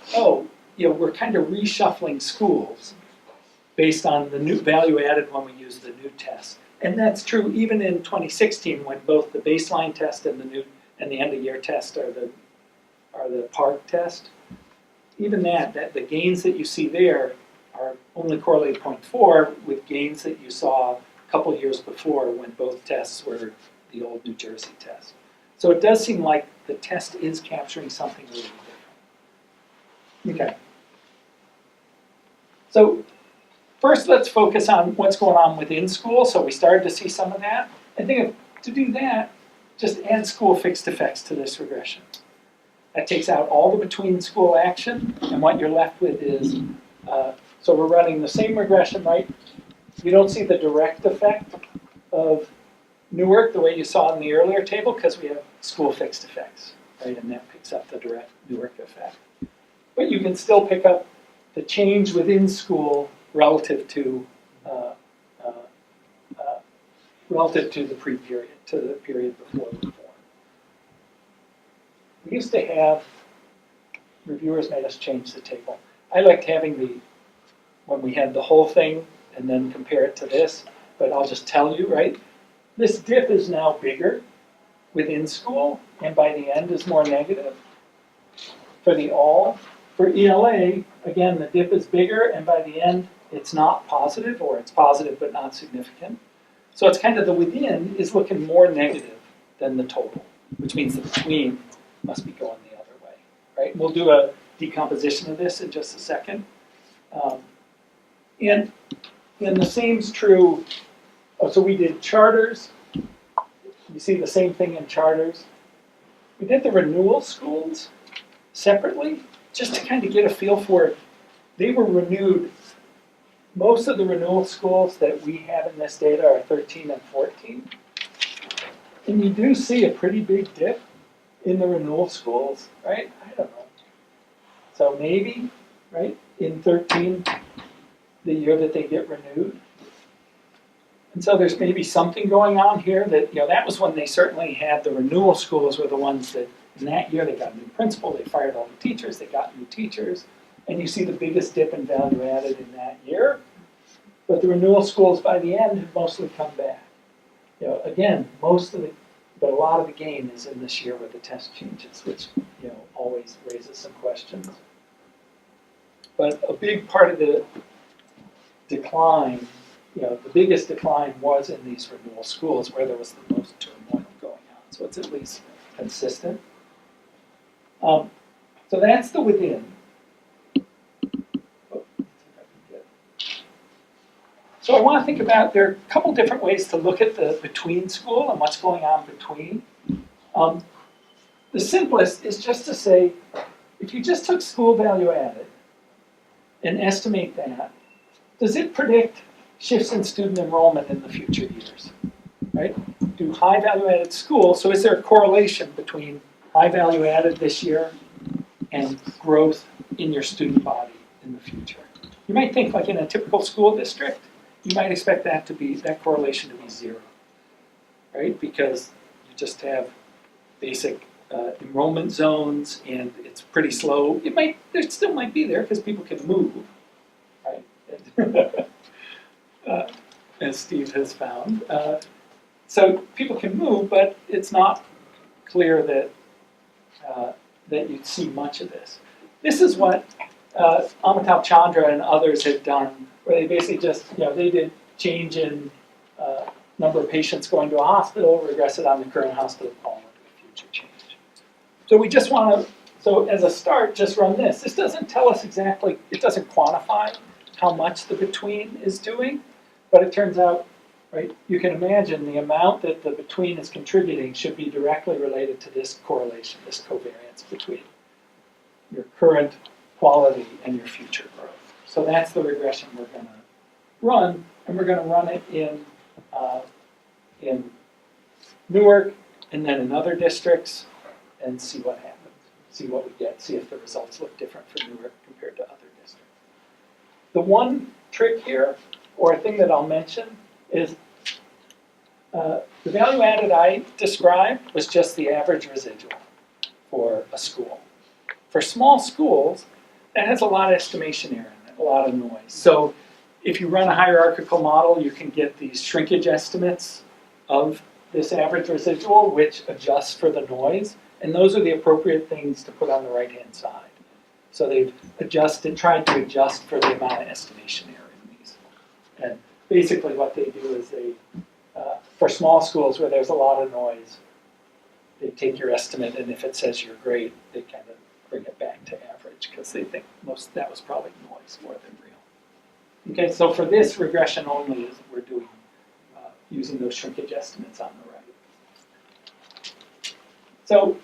we're kind of reshuffling schools based on the new value added when we use the new test. And that's true even in 2016 when both the baseline test and the end of year test are the PARC test. Even that the gains that you see there are only correlated 0.4 with gains that you saw a couple years before when both tests were the old New Jersey test. So it does seem like the test is capturing something really different. Okay. So first let's focus on what's going on within school. So we started to see some of that. I think to do that, just add school fixed effects to this regression. That takes out all the between school action, and what you're left with is, so we're running the same regression, right? You don't see the direct effect of Newark the way you saw in the earlier table because we have school fixed effects, right? And that picks up the direct Newark effect. But you can still pick up the change within school relative to the pre-period, to the period before reform. We used to have, reviewers made us change the table. I liked having when we had the whole thing and then compare it to this, but I'll just tell you, right? This dip is now bigger within school, and by the end is more negative. For the all, for ELA, again, the dip is bigger, and by the end, it's not positive, or it's positive but not significant. So it's kind of the within is looking more negative than the total, which means the between must be going the other way, right? We'll do a decomposition of this in just a second. And the same's true, so we did charters. You see the same thing in charters. We did the renewal schools separately, just to kind of get a feel for it. They were renewed. Most of the renewal schools that we have in this data are 13 and 14. And you do see a pretty big dip in the renewal schools, right? I don't know. So maybe, right, in 13, the year that they get renewed. And so there's maybe something going on here that, that was when they certainly had the renewal schools were the ones that In that year, they got a new principal, they fired all the teachers, they got new teachers, and you see the biggest dip in value added in that year. But the renewal schools by the end have mostly come back. Again, but a lot of the gain is in this year with the test changes, which always raises some questions. But a big part of the decline, the biggest decline was in these renewal schools where there was the most turmoil going on. So it's at least consistent. So that's the within. So I want to think about, there are a couple different ways to look at the between school and what's going on between. The simplest is just to say, if you just took school value added and estimate that, does it predict shifts in student enrollment in the future years? Right? Do high value added schools, so is there a correlation between high value added this year and growth in your student body in the future? You might think like in a typical school district, you might expect that correlation to be zero, right? Because you just have basic enrollment zones and it's pretty slow. It still might be there because people can move, right? As Steve has found. So people can move, but it's not clear that you'd see much of this. This is what Untitled Chapter and others had done, where they basically just, they did change in number of patients going to a hospital, regress it on the current hospital column to a future change. So we just want to, so as a start, just run this. This doesn't tell us exactly, it doesn't quantify how much the between is doing, but it turns out, right, you can imagine the amount that the between is contributing should be directly related to this correlation, this covariance between your current quality and your future growth. So that's the regression we're going to run, and we're going to run it in Newark and then in other districts and see what happens, see what we get, see if the results look different for Newark compared to other districts. The one trick here, or a thing that I'll mention, is the value added I described was just the average residual for a school. For small schools, that has a lot of estimation error in it, a lot of noise. So if you run a hierarchical model, you can get these shrinkage estimates of this average residual, which adjusts for the noise. And those are the appropriate things to put on the right-hand side. So they've tried to adjust for the amount of estimation error in these. And basically what they do is for small schools where there's a lot of noise, they take your estimate, and if it says you're great, they kind of bring it back to average because they think that was probably noise more than real. Okay, so for this regression only is we're doing using those shrinkage estimates on the right. So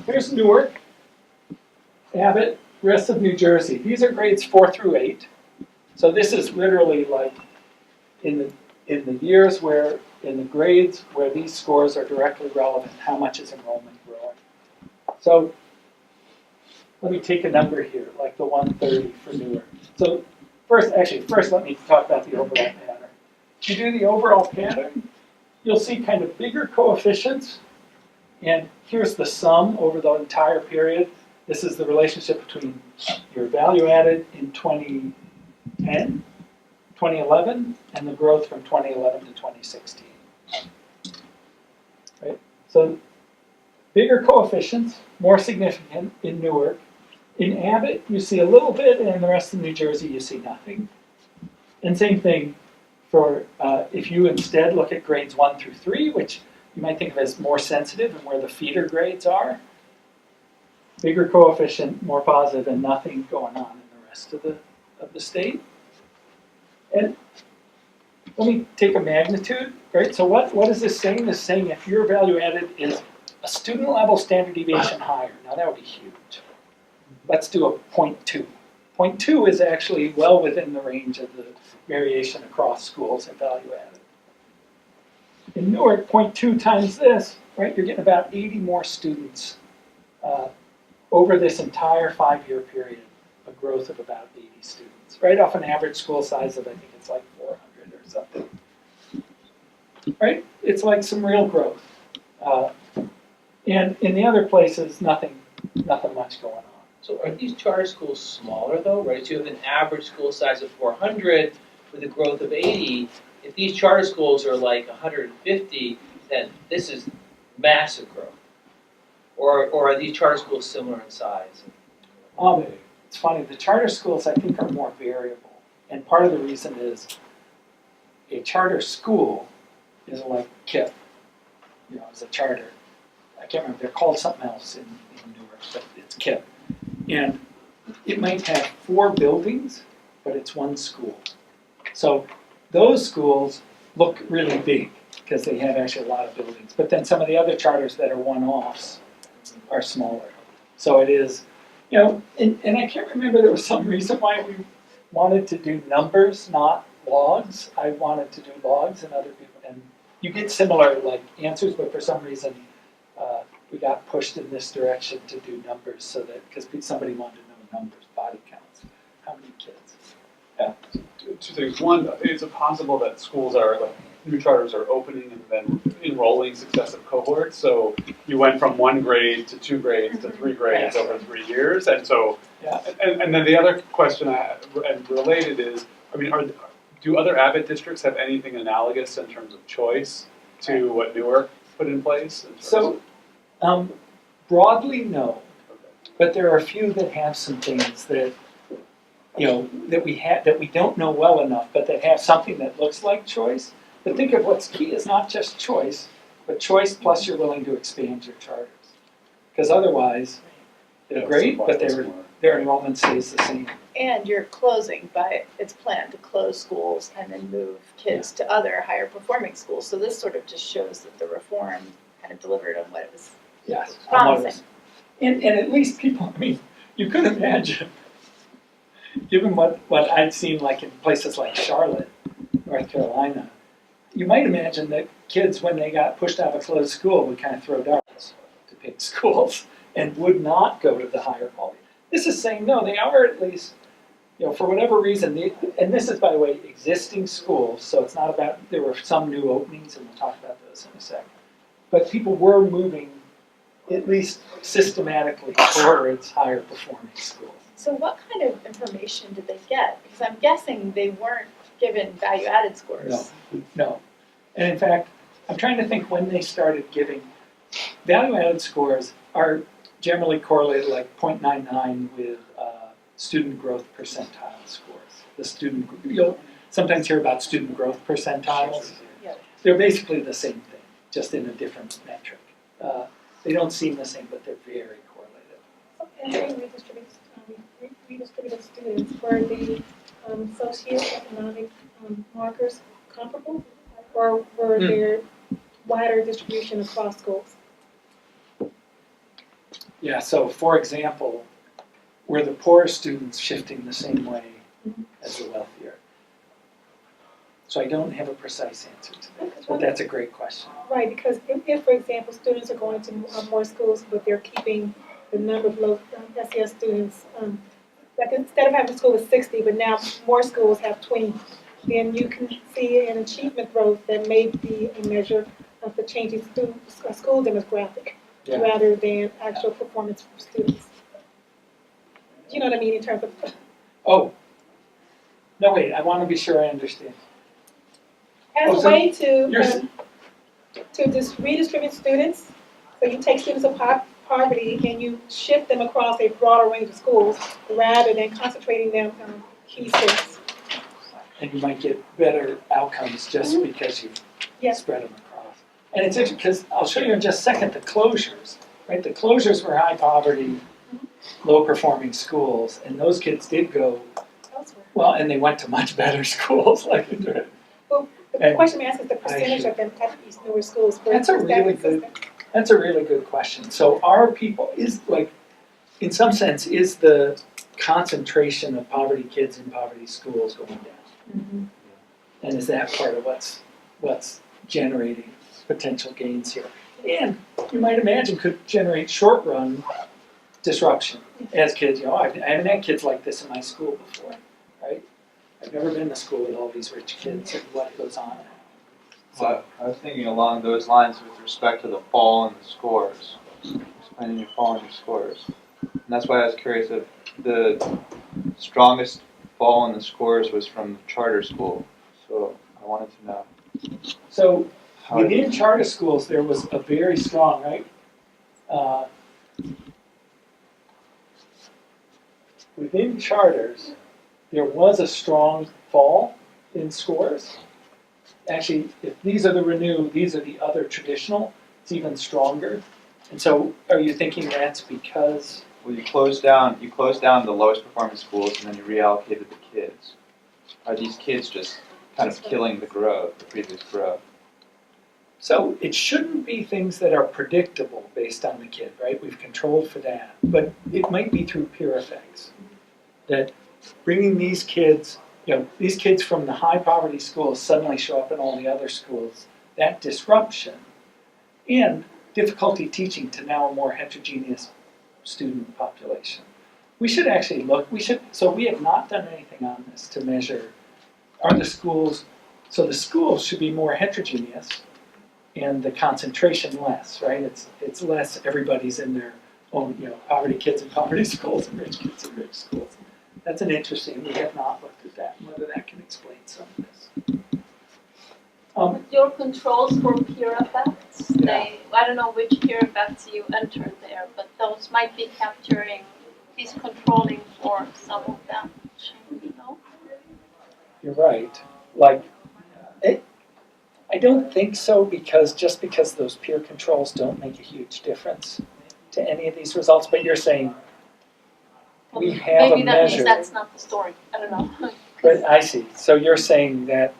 here's Newark, Abbott, rest of New Jersey. These are grades 4 through 8. So this is literally like in the years where, in the grades where these scores are directly relevant, how much is enrollment growing? So let me take a number here, like the 130 for Newark. So first let me talk about the overall pattern. If you do the overall pattern, you'll see kind of bigger coefficients. And here's the sum over the entire period. This is the relationship between your value added in 2010, 2011, and the growth from 2011 to 2016. Right? So bigger coefficients, more significant in Newark. In Abbott, you see a little bit, and in the rest of New Jersey, you see nothing. And same thing for if you instead look at grades 1 through 3, which you might think of as more sensitive and where the feeder grades are. Bigger coefficient, more positive, and nothing going on in the rest of the state. And let me take a magnitude, right? So what is this saying? This is saying if your value added is a student level standard deviation higher, now that would be huge. Let's do a 0.2. 0.2 is actually well within the range of the variation across schools and value added. In Newark, 0.2 times this, right, you're getting about 80 more students over this entire 5-year period, a growth of about 80 students, right off an average school size of, I think it's like 400 or something. Right? It's like some real growth. And in the other places, nothing much going on. So are these charter schools smaller though, right? So you have an average school size of 400 with a growth of 80. If these charter schools are like 150, then this is massive growth. Or are these charter schools similar in size? It's funny, the charter schools I think are more variable. And part of the reason is a charter school is like KIPP, it's a charter. I can't remember, they're called something else in Newark, but it's KIPP. And it might have 4 buildings, but it's one school. So those schools look really big because they have actually a lot of buildings. But then some of the other charters that are one-offs are smaller. So it is, and I can't remember, there was some reason why we wanted to do numbers, not logs. I wanted to do logs and other people, and you get similar like answers, but for some reason we got pushed in this direction to do numbers so that, because somebody wanted to know numbers, body counts, how many kids. Yeah. Two things. One, is it possible that schools are, like, new charters are opening and then enrolling successive cohorts? So you went from 1 grade to 2 grades to 3 grades over 3 years, and so, and then the other question I have, and related is, I mean, do other Abbott districts have anything analogous in terms of choice to what Newark put in place? So, broadly, no. But there are a few that have some things that, that we don't know well enough, but that have something that looks like choice. But think of what's key is not just choice, but choice plus you're willing to expand your charters. Because otherwise, they're great, but their enrollment stays the same. And you're closing it's planned to close schools and then move kids to other higher performing schools. So this sort of just shows that the reform kind of delivered on what it was promising. And at least people, you could imagine, given what I'd seen like in places like Charlotte, North Carolina, you might imagine that kids, when they got pushed out of a closed school, would kind of throw darts to pick schools and would not go to the higher quality. This is saying, no, they are at least, for whatever reason, and this is, by the way, existing schools, so it's not about, there were some new openings, and we'll talk about those in a second. But people were moving, at least systematically, towards higher performing schools. So what kind of information did they get? Because I'm guessing they weren't given value-added scores. No. And in fact, I'm trying to think when they started giving, value-added scores are generally correlated like 0.99 with student growth percentile scores. You'll sometimes hear about student growth percentiles. Yeah. They're basically the same thing, just in a different metric. They don't seem the same, but they're very correlated. And redistributed students, were the socioeconomic markers comparable, or were there wider distribution across schools? Yeah, so for example, were the poorer students shifting the same way as the wealthier? So I don't have a precise answer to that, but that's a great question. Right, because if for example, students are going to more schools, but they're keeping the number of low SES students, like instead of having a school with 60, but now more schools have 20, then you can see an achievement growth that may be a measure of the changing school demographic rather than actual performance for students. Do you know what I mean in terms of? Oh, no, wait, I want to be sure I understand. As a way to just redistribute students, so you take students of poverty and you shift them across a broader range of schools rather than concentrating them on key schools. And you might get better outcomes just because you spread them across. And it's interesting because I'll show you in just a second the closures, right? The closures were high poverty, low performing schools, and those kids did go elsewhere. Well, and they went to much better schools. Well, the question I ask is the percentage of them at these newer schools. That's a really good question. So our people is like, in some sense, is the concentration of poverty kids in poverty schools going down? Mm-hmm. And is that part of what's generating potential gains here? And you might imagine could generate short run disruption as kids. I haven't had kids like this in my school before, right? I've never been to school with all these rich kids and what goes on. So I was thinking along those lines with respect to the fall in the scores. explaining your fall in your scores. And that's why I was curious if the strongest fall in the scores was from the charter school. So I wanted to know. So how within charter schools, there was a very strong, right? Within charters, there was a strong fall in scores. Actually, if these are the renew, these are the other traditional, it's even stronger. And so are you thinking that's because? Well, you closed down the lowest performing schools and then you reallocated the kids. Are these kids just kind of killing the previous growth? So it shouldn't be things that are predictable based on the kid, right? We've controlled for that. But it might be through peer effects. That bringing these kids, these kids from the high poverty schools suddenly show up in all the other schools. That disruption and difficulty teaching to now a more heterogeneous student population. We should actually look, so we have not done anything on this to measure, are the schools, so the schools should be more heterogeneous and the concentration less, right? It's less everybody's in their own, poverty kids in poverty schools and rich kids in rich schools. That's an interesting, we have not looked at that, and whether that can explain some of this. Your controls for peer effects, I don't know which peer effects you entered there, but those might be capturing these controlling for some of them, You're right. I don't think so because those peer controls don't make a huge difference to any of these results, but you're saying we have maybe a that measure. means that's not the story, I don't know. But I see, so you're saying that,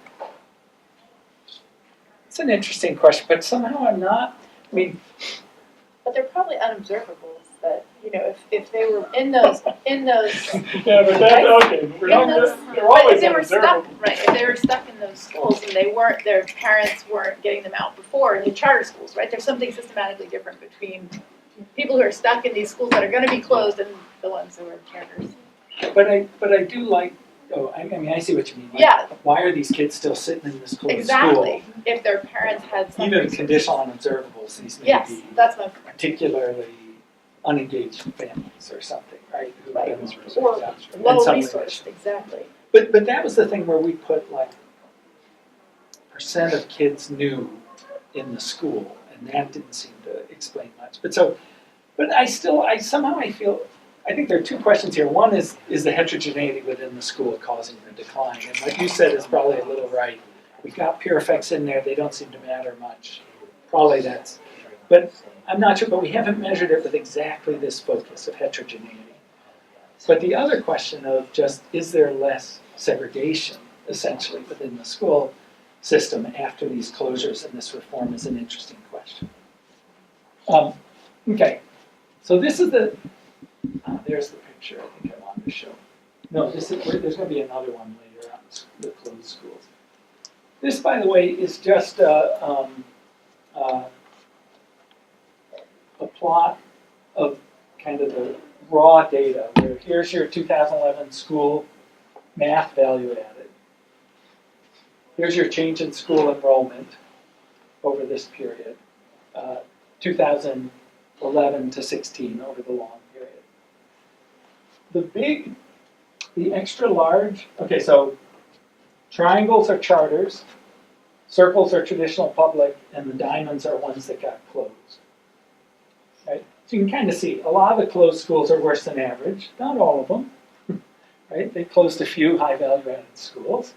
it's an interesting question, but somehow I'm not, But they're probably unobservables that, if they were in those. Yeah, but that's okay, we're not, they're always If they were stuck, unobservable. right, if they were stuck in those schools and their parents weren't getting them out before in the charter schools, right? There's something systematically different between people who are stuck in these schools that are gonna be closed and the ones who are charters. But I do like, I see what you mean. Like, Yeah. why are these kids still sitting in this closed school? Exactly, if their parents had some. Even resources. conditional unobservables, these may Yes, be that's my point. particularly unengaged families or something, right? Who Right. demonstrate Or that. low And some resourced, exactly. But that was the thing where we put like percent of kids new in the school, and that didn't seem to explain much. I think there are two questions here. One is the heterogeneity within the school causing the decline? And what you said is probably a little right. We've got peer effects in there, they don't seem to matter much. Probably that's, but I'm not sure, but we haven't measured it with exactly this focus of heterogeneity. But the other question of just, is there less segregation, essentially, within the school system after these closures and this reform is an interesting question. Okay, so this is there's the picture I think I wanted to show. No, there's going to be another one later on the closed schools. This, by the way, is just a plot of kind of the raw data, where here's your 2011 school math value added. Here's your change in school enrollment over this period, 2011 to 16 over the long period. The extra large, okay, so triangles are charters, circles are traditional public, and the diamonds are ones that got closed. Right? So you can kind of see, a lot of the closed schools are worse than average, not all of them. Right? They closed a few high value added schools.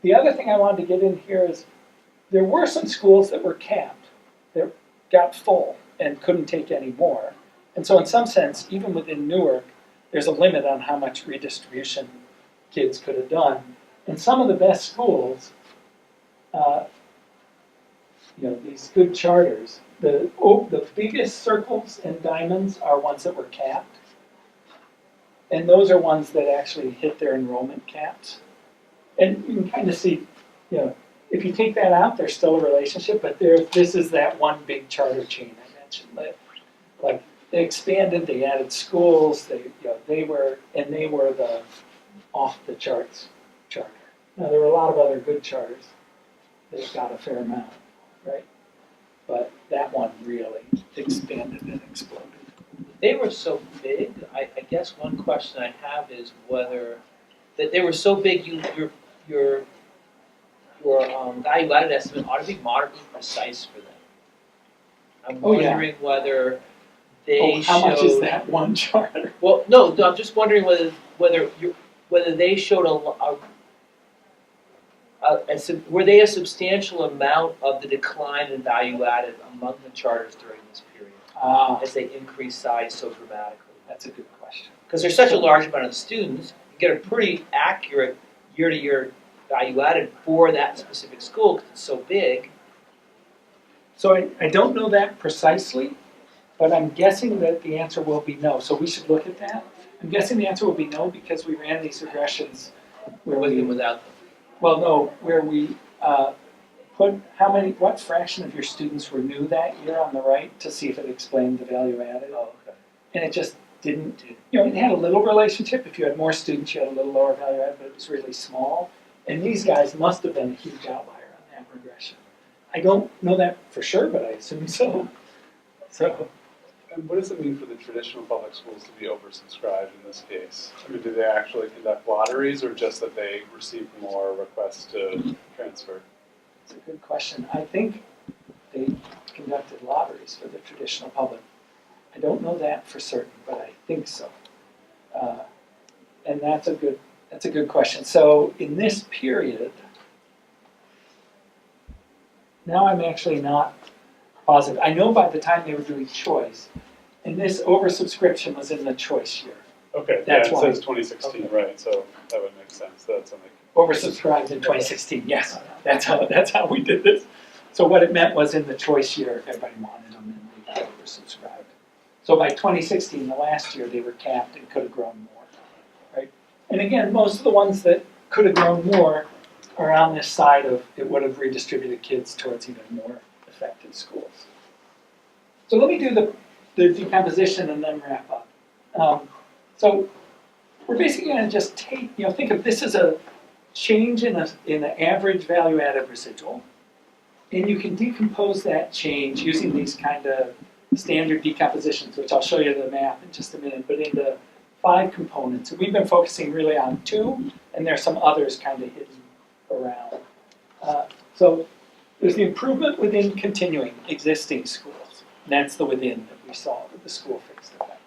The other thing I wanted to get in here is there were some schools that were capped, that got full and couldn't take any more. And so in some sense, even within Newark, there's a limit on how much redistribution kids could have done. And some of the best schools, these good charters, the biggest circles and diamonds are ones that were capped. And those are ones that actually hit their enrollment caps. And you can kind of see, if you take that out, there's still a relationship, but this is that one big charter chain I mentioned. Like they expanded, they added schools, they were the off the charts charter. Now there were a lot of other good charters that got a fair amount, right? But that one really, the they were so big, I guess one question I have is whether, that they were so big, your value added estimate ought to be moderately precise for them. I'm Oh, yeah. wondering whether they how much is showed, that one charter? well, no, I'm just wondering whether they showed were they a substantial amount of the decline in value added among the charters during this period as they increased size so dramatically? That's a good question. Because there's such a large amount of students, you get a pretty accurate year-to-year value added for that specific school because it's so big. So I don't know that precisely, but I'm guessing that the answer will be no. So we should look at that. I'm guessing the answer will be no because we ran these regressions where With we, and without them. well, no, where we put what fraction of your students were new that year on the right to see if it explained the value added. Oh, okay. And it just didn't. It had a little relationship. If you had more students, you had a little lower value added, but it was really small. And these guys must have been a huge outlier on that regression. I don't know that for sure, but I assume so. So, And what does it mean for the traditional public schools to be oversubscribed in this case? I mean, do they actually conduct lotteries or just that they receive more requests to transfer? it's a good question. I think they conducted lotteries for the traditional public. I don't know that for certain, but I think so. And that's a good question. So in this period, now I'm actually not positive. I know by the time they were doing choice, and this oversubscription was in the choice year. Okay, That's yeah, it why. says 2016, Okay. right, so that would make sense. That's something. Oversubscribed in 2016, yes. That's how we did this. So what it meant was in the choice year, everybody wanted them and they got oversubscribed. So by 2016, the last year, they were capped and could have grown more, right? And again, most of the ones that could have grown more are on this side of it would have redistributed kids towards even more effective schools. So let me do the decomposition and then wrap up. So we're basically going to just take, think of this as a change in an average value added residual. And you can decompose that change using these kind of standard decompositions, which I'll show you the math in just a minute, but into 5 components. And we've been focusing really on 2, and there's some others kind of hidden around. So there's the improvement within continuing existing schools. And that's the within that we saw with the school fixed effect.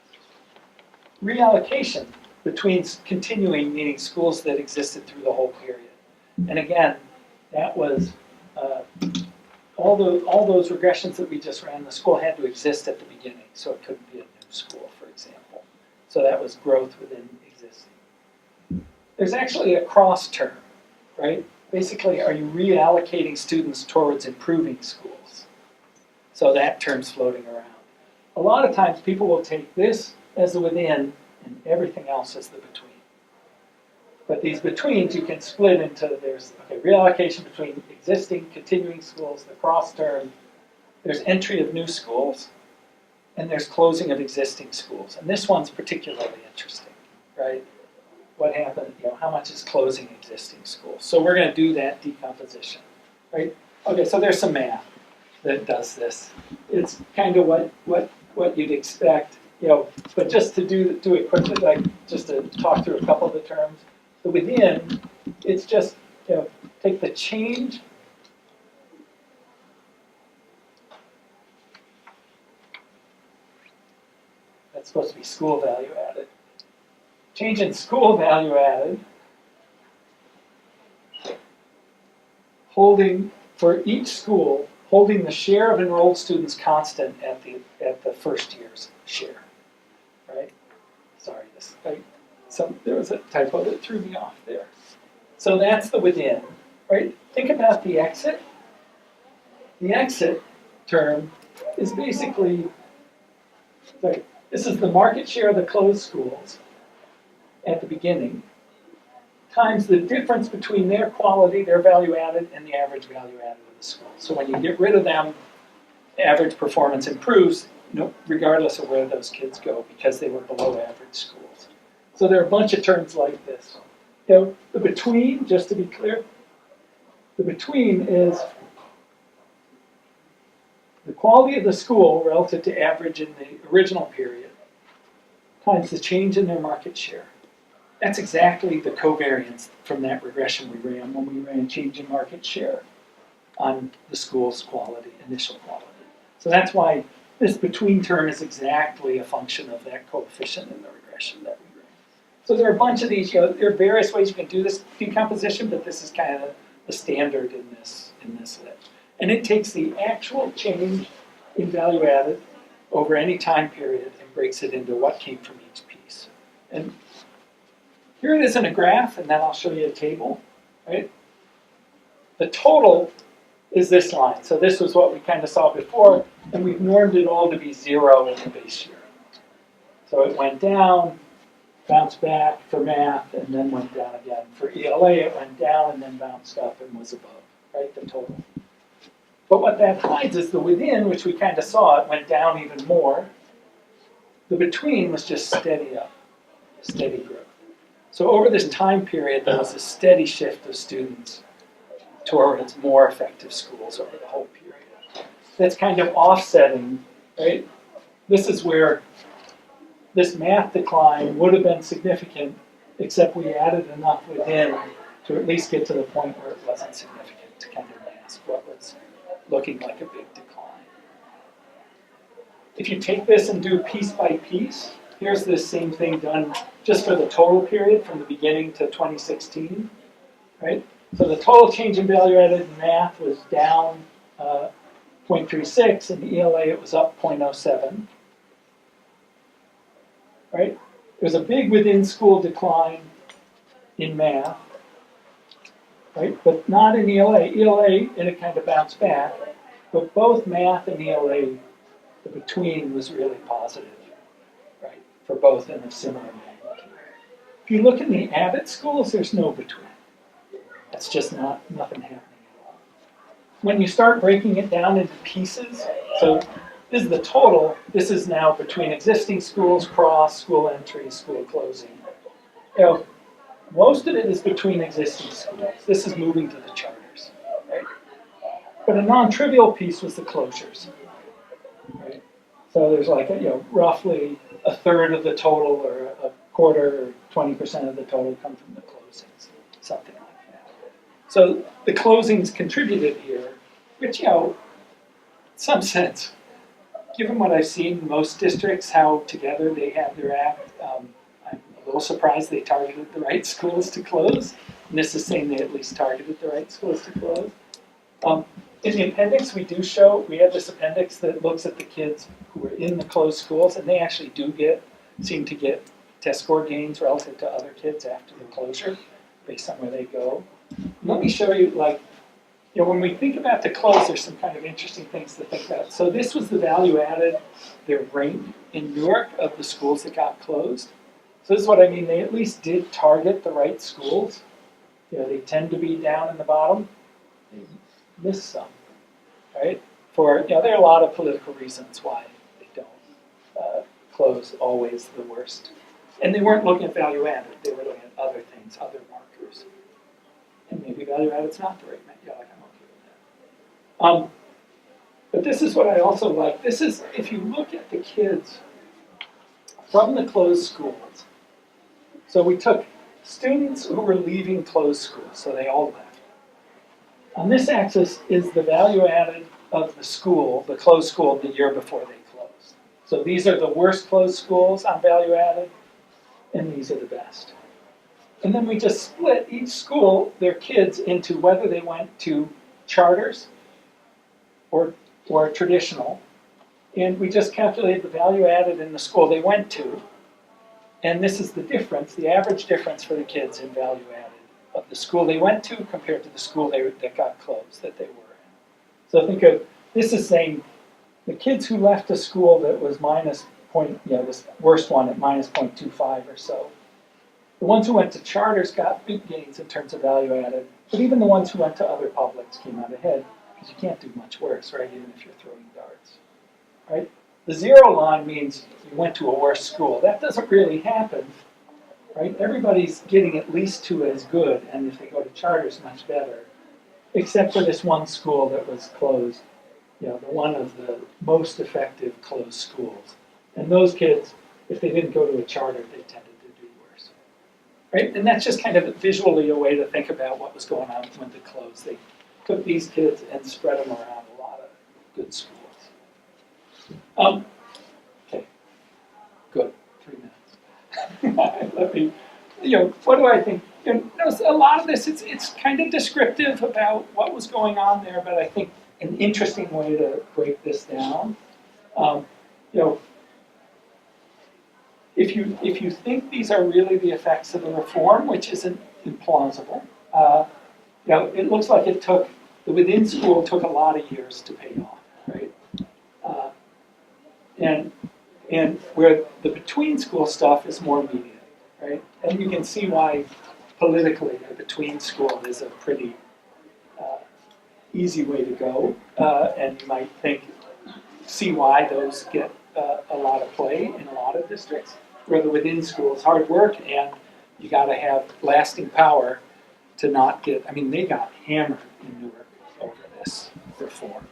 Reallocation between continuing, meaning schools that existed through the whole period. And again, that was all those regressions that we just ran, the school had to exist at the beginning, so it couldn't be a new school, for example. So that was growth within existing. There's actually a cross term, right? Basically, are you reallocating students towards improving schools? So that term's floating around. A lot of times people will take this as the within and everything else as the between. But these betweens you can split into, there's reallocation between existing, continuing schools, the cross term, there's entry of new schools, and there's closing of existing schools. And this one's particularly interesting, right? What happened, how much is closing existing schools? So we're gonna do that decomposition, right? Okay, so there's some math that does this. It's kind of what you'd expect, but just to do it quickly, like just to talk through a couple of the terms. The within, it's just, take the change. That's supposed to be school value added. Change in school value added, holding, for each school, holding the share of enrolled students constant at the first year's share, right? Sorry, there was a typo that threw me off there. So that's the within, right? Think about the exit. The exit term is basically, this is the market share of the closed schools at the beginning, times the difference between their quality, their value added, and the average value added of the school. So when you get rid of them, average performance improves, regardless of where those kids go, because they were below average schools. So there are a bunch of terms like this. The between, just to be clear, the between is the quality of the school relative to average in the original period, times the change in their market share. That's exactly the covariance from that regression we ran when we ran change in market share on the school's quality, initial quality. So that's why this between term is exactly a function of that coefficient in the regression that we ran. So there are a bunch of these, there are various ways you can do this decomposition, but this is kind of the standard in this list. And it takes the actual change in value added over any time period and breaks it into what came from each piece. And here it is in a graph, and then I'll show you a table, right? The total is this line. So this was what we kind of saw before, and we've normed it all to be 0 in the base year. So it went down, bounced back for math, and then went down again. For ELA, it went down and then bounced up and was above, right, the total. But what that hides is the within, which we kind of saw, it went down even more. The between was just steady up, steady growth. So over this time period, there was a steady shift of students towards more effective schools over the whole period. That's kind of offsetting, right? This is where this math decline would have been significant, except we added enough within to at least get to the point where it wasn't significant to kind of mask what was looking like a big decline. If you take this and do piece by piece, here's this same thing done just for the total period from the beginning to 2016, right? So the total change in value added in math was down 0.36, and the ELA it was up 0.07, right? There's a big within school decline in math, right? But not in ELA. ELA, and it kind of bounced back, but both math and ELA, the between was really positive, right? For both in a similar magnitude. If you look in the Abbott schools, there's no between. That's just nothing happening at all. When you start breaking it down into pieces, so this is the total, this is now between existing schools, cross, school entry, school closing. You know, most of it is between existing schools. This is moving to the charters, right? But a non-trivial piece was the closures, right? So there's like, roughly a third of the total or a quarter or 20% of the total come from the closings, something like that. So the closings contributed here, which, in some sense, given what I've seen in most districts, how together they have their act, I'm a little surprised they targeted the right schools to close. And this is saying they at least targeted the right schools to close. In the appendix, we have this appendix that looks at the kids who are in the closed schools, and they actually seem to get test score gains relative to other kids after the closure, based on where they go. Let me show you, when we think about the close, there's some kind of interesting things to think about. So this was the value added, their rate in Newark of the schools that got closed. So this is what I mean, they at least did target the right schools. They tend to be down in the bottom. They miss some, right? There are a lot of political reasons why they don't close always the worst. And they weren't looking at value added, they were looking at other things, other markers. And maybe value added's not the right measure. I'm okay with that. But this is what I also like. This is, if you look at the kids from the closed schools. So we took students who were leaving closed schools, so they all left. On this axis is the value added of the school, the closed school, the year before they closed. So these are the worst closed schools on value added, and these are the best. And then we just split each school, their kids, into whether they went to charters or traditional. And we just calculated the value added in the school they went to. And this is the difference, the average difference for the kids in value added of the school they went to compared to the school that got closed that they were in. So think of, this is saying the kids who left a school that was this worst one at minus 0.25 or so. The ones who went to charters got big gains in terms of value added, but even the ones who went to other publics came out ahead, because you can't do much worse, right, even if you're throwing darts, right? The zero line means you went to a worse school. That doesn't really happen, right? Everybody's getting at least to as good, and if they go to charters, much better, except for this one school that was closed, the one of the most effective closed schools. And those kids, if they didn't go to a charter, they tended to do worse. Right? And that's just kind of visually a way to think about what was going on when they closed. They took these kids and spread them around a lot of good schools. Okay, good, 3 minutes. Let me, what do I think? A lot of this, it's kind of descriptive about what was going on there, but I think an interesting way to break this down. If you think these are really the effects of the reform, which isn't implausible, it looks like the within school took a lot of years to pay off, right? And where the between school stuff is more immediate, right? And you can see why politically the between school is a pretty easy way to go, and you might see why those get a lot of play in a lot of districts, where the within school is hard work and you got to have lasting power to not get, they got hammered in Newark over this reform,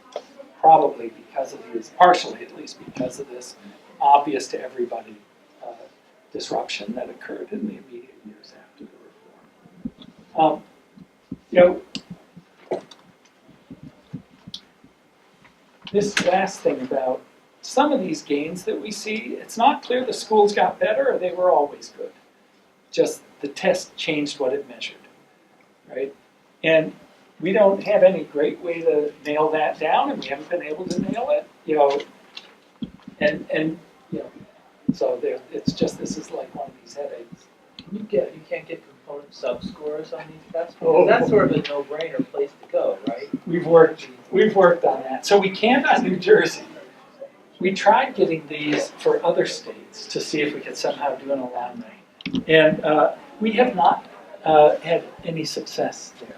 probably because of these, partially at least because of this obvious to everybody disruption that occurred in the immediate years after the reform. This last thing about some of these gains that we see, it's not clear the schools got better or they were always good. Just the test changed what it measured, right? And we don't have any great way to nail that down, and we haven't been able to nail it, so it's just, this is like one of these headaches. You can't get component sub-scores on these tests? Because that's sort of a no-brainer place to go, right? We've worked on that. So we can't on New Jersey. We tried getting these for other states to see if we could somehow do an alignment. And we have not had any success there.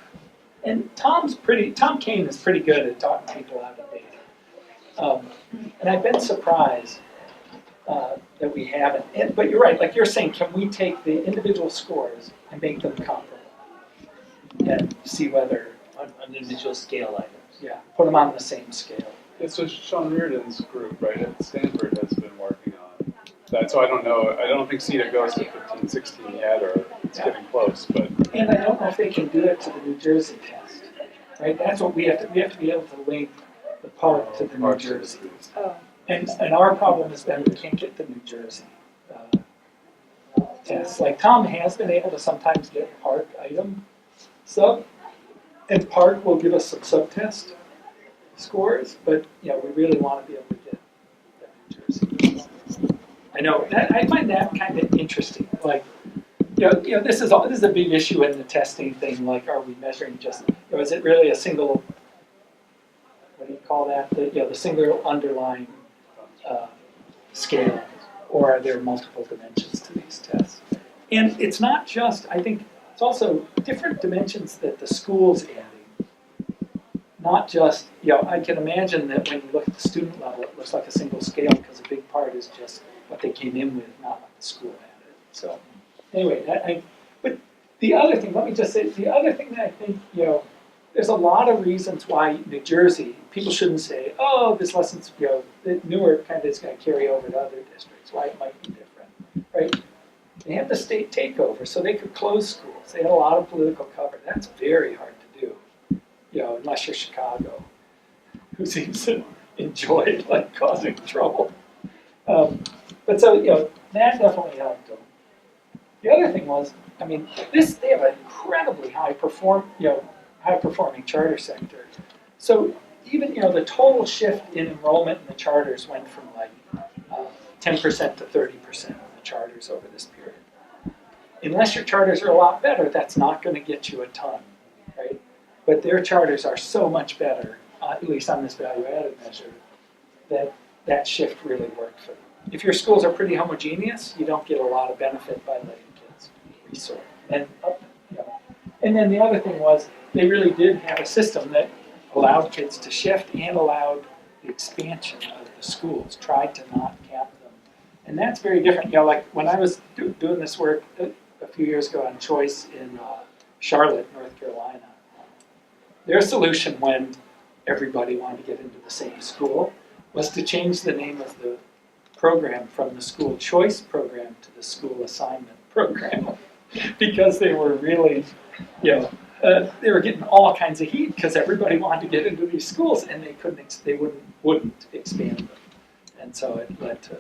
And Tom Kane is pretty good at talking people out of data. And I've been surprised that we haven't. But you're right, like you're saying, can we take the individual scores and make them comparable? And see whether... On individual scale items. Yeah, put them on the same scale. Yeah, so Sean Reardon's group, right, at Stanford has been working on that. So I don't know, I don't think CETA goes to 15, 16 yet, or it's getting close, but... And I don't know if they can do it to the New Jersey test, right? That's what we have to be able to link the park to the New Jersey. Oh. And our problem has been we can't get the New Jersey tests. Like Tom has been able to sometimes get park item sub, and park will give us some sub-test scores, but we really want to be able to get New Jersey. I know that I find that kind of interesting. Like, this is a big issue in the testing thing. Like, are we measuring just? Is it really a single? What do you call that? The single underlying scale, or are there multiple dimensions to these tests? And it's not just. I think it's also different dimensions that the school's adding. Not just, I can imagine that when you look at the student level, it looks like a single scale because a big part is just what they came in with, not what the school added. So, anyway, but the other thing, let me just say, the other thing that I think, there's a lot of reasons why New Jersey, people shouldn't say, oh, this lesson's, that Newark kind of is going to carry over to other districts, why it might be different, right? They have the state takeover, so they could close schools. They had a lot of political cover. That's very hard to do. Unless you're Chicago, who seems to enjoy causing trouble. But so that definitely helped them. The other thing was, they have an incredibly high performing charter sector. So even the total shift in enrollment in the charters went from 10% to 30% of the charters over this period. Unless your charters are a lot better, that's not going to get you a ton, right? But their charters are so much better, at least on this value-added measure, that shift really worked for them. If your schools are pretty homogeneous, you don't get a lot of benefit by letting kids resort. And then the other thing was, they really did have a system that allowed kids to shift and allowed the expansion of the schools, tried to not cap them. And that's very different. Like when I was doing this work a few years ago on choice in Charlotte, North Carolina, their solution when everybody wanted to get into the same school was to change the name of the program from the school choice program to the school assignment program because they were really, they were getting all kinds of heat because everybody wanted to get into these schools and they wouldn't expand them, and so it led to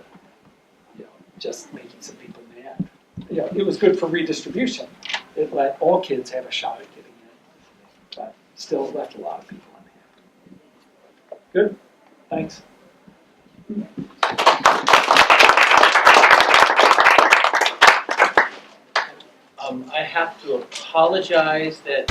just making some people mad. It was good for redistribution. It let all kids have a shot at getting in, but still left a lot of people unhappy. Good, thanks. I have to apologize that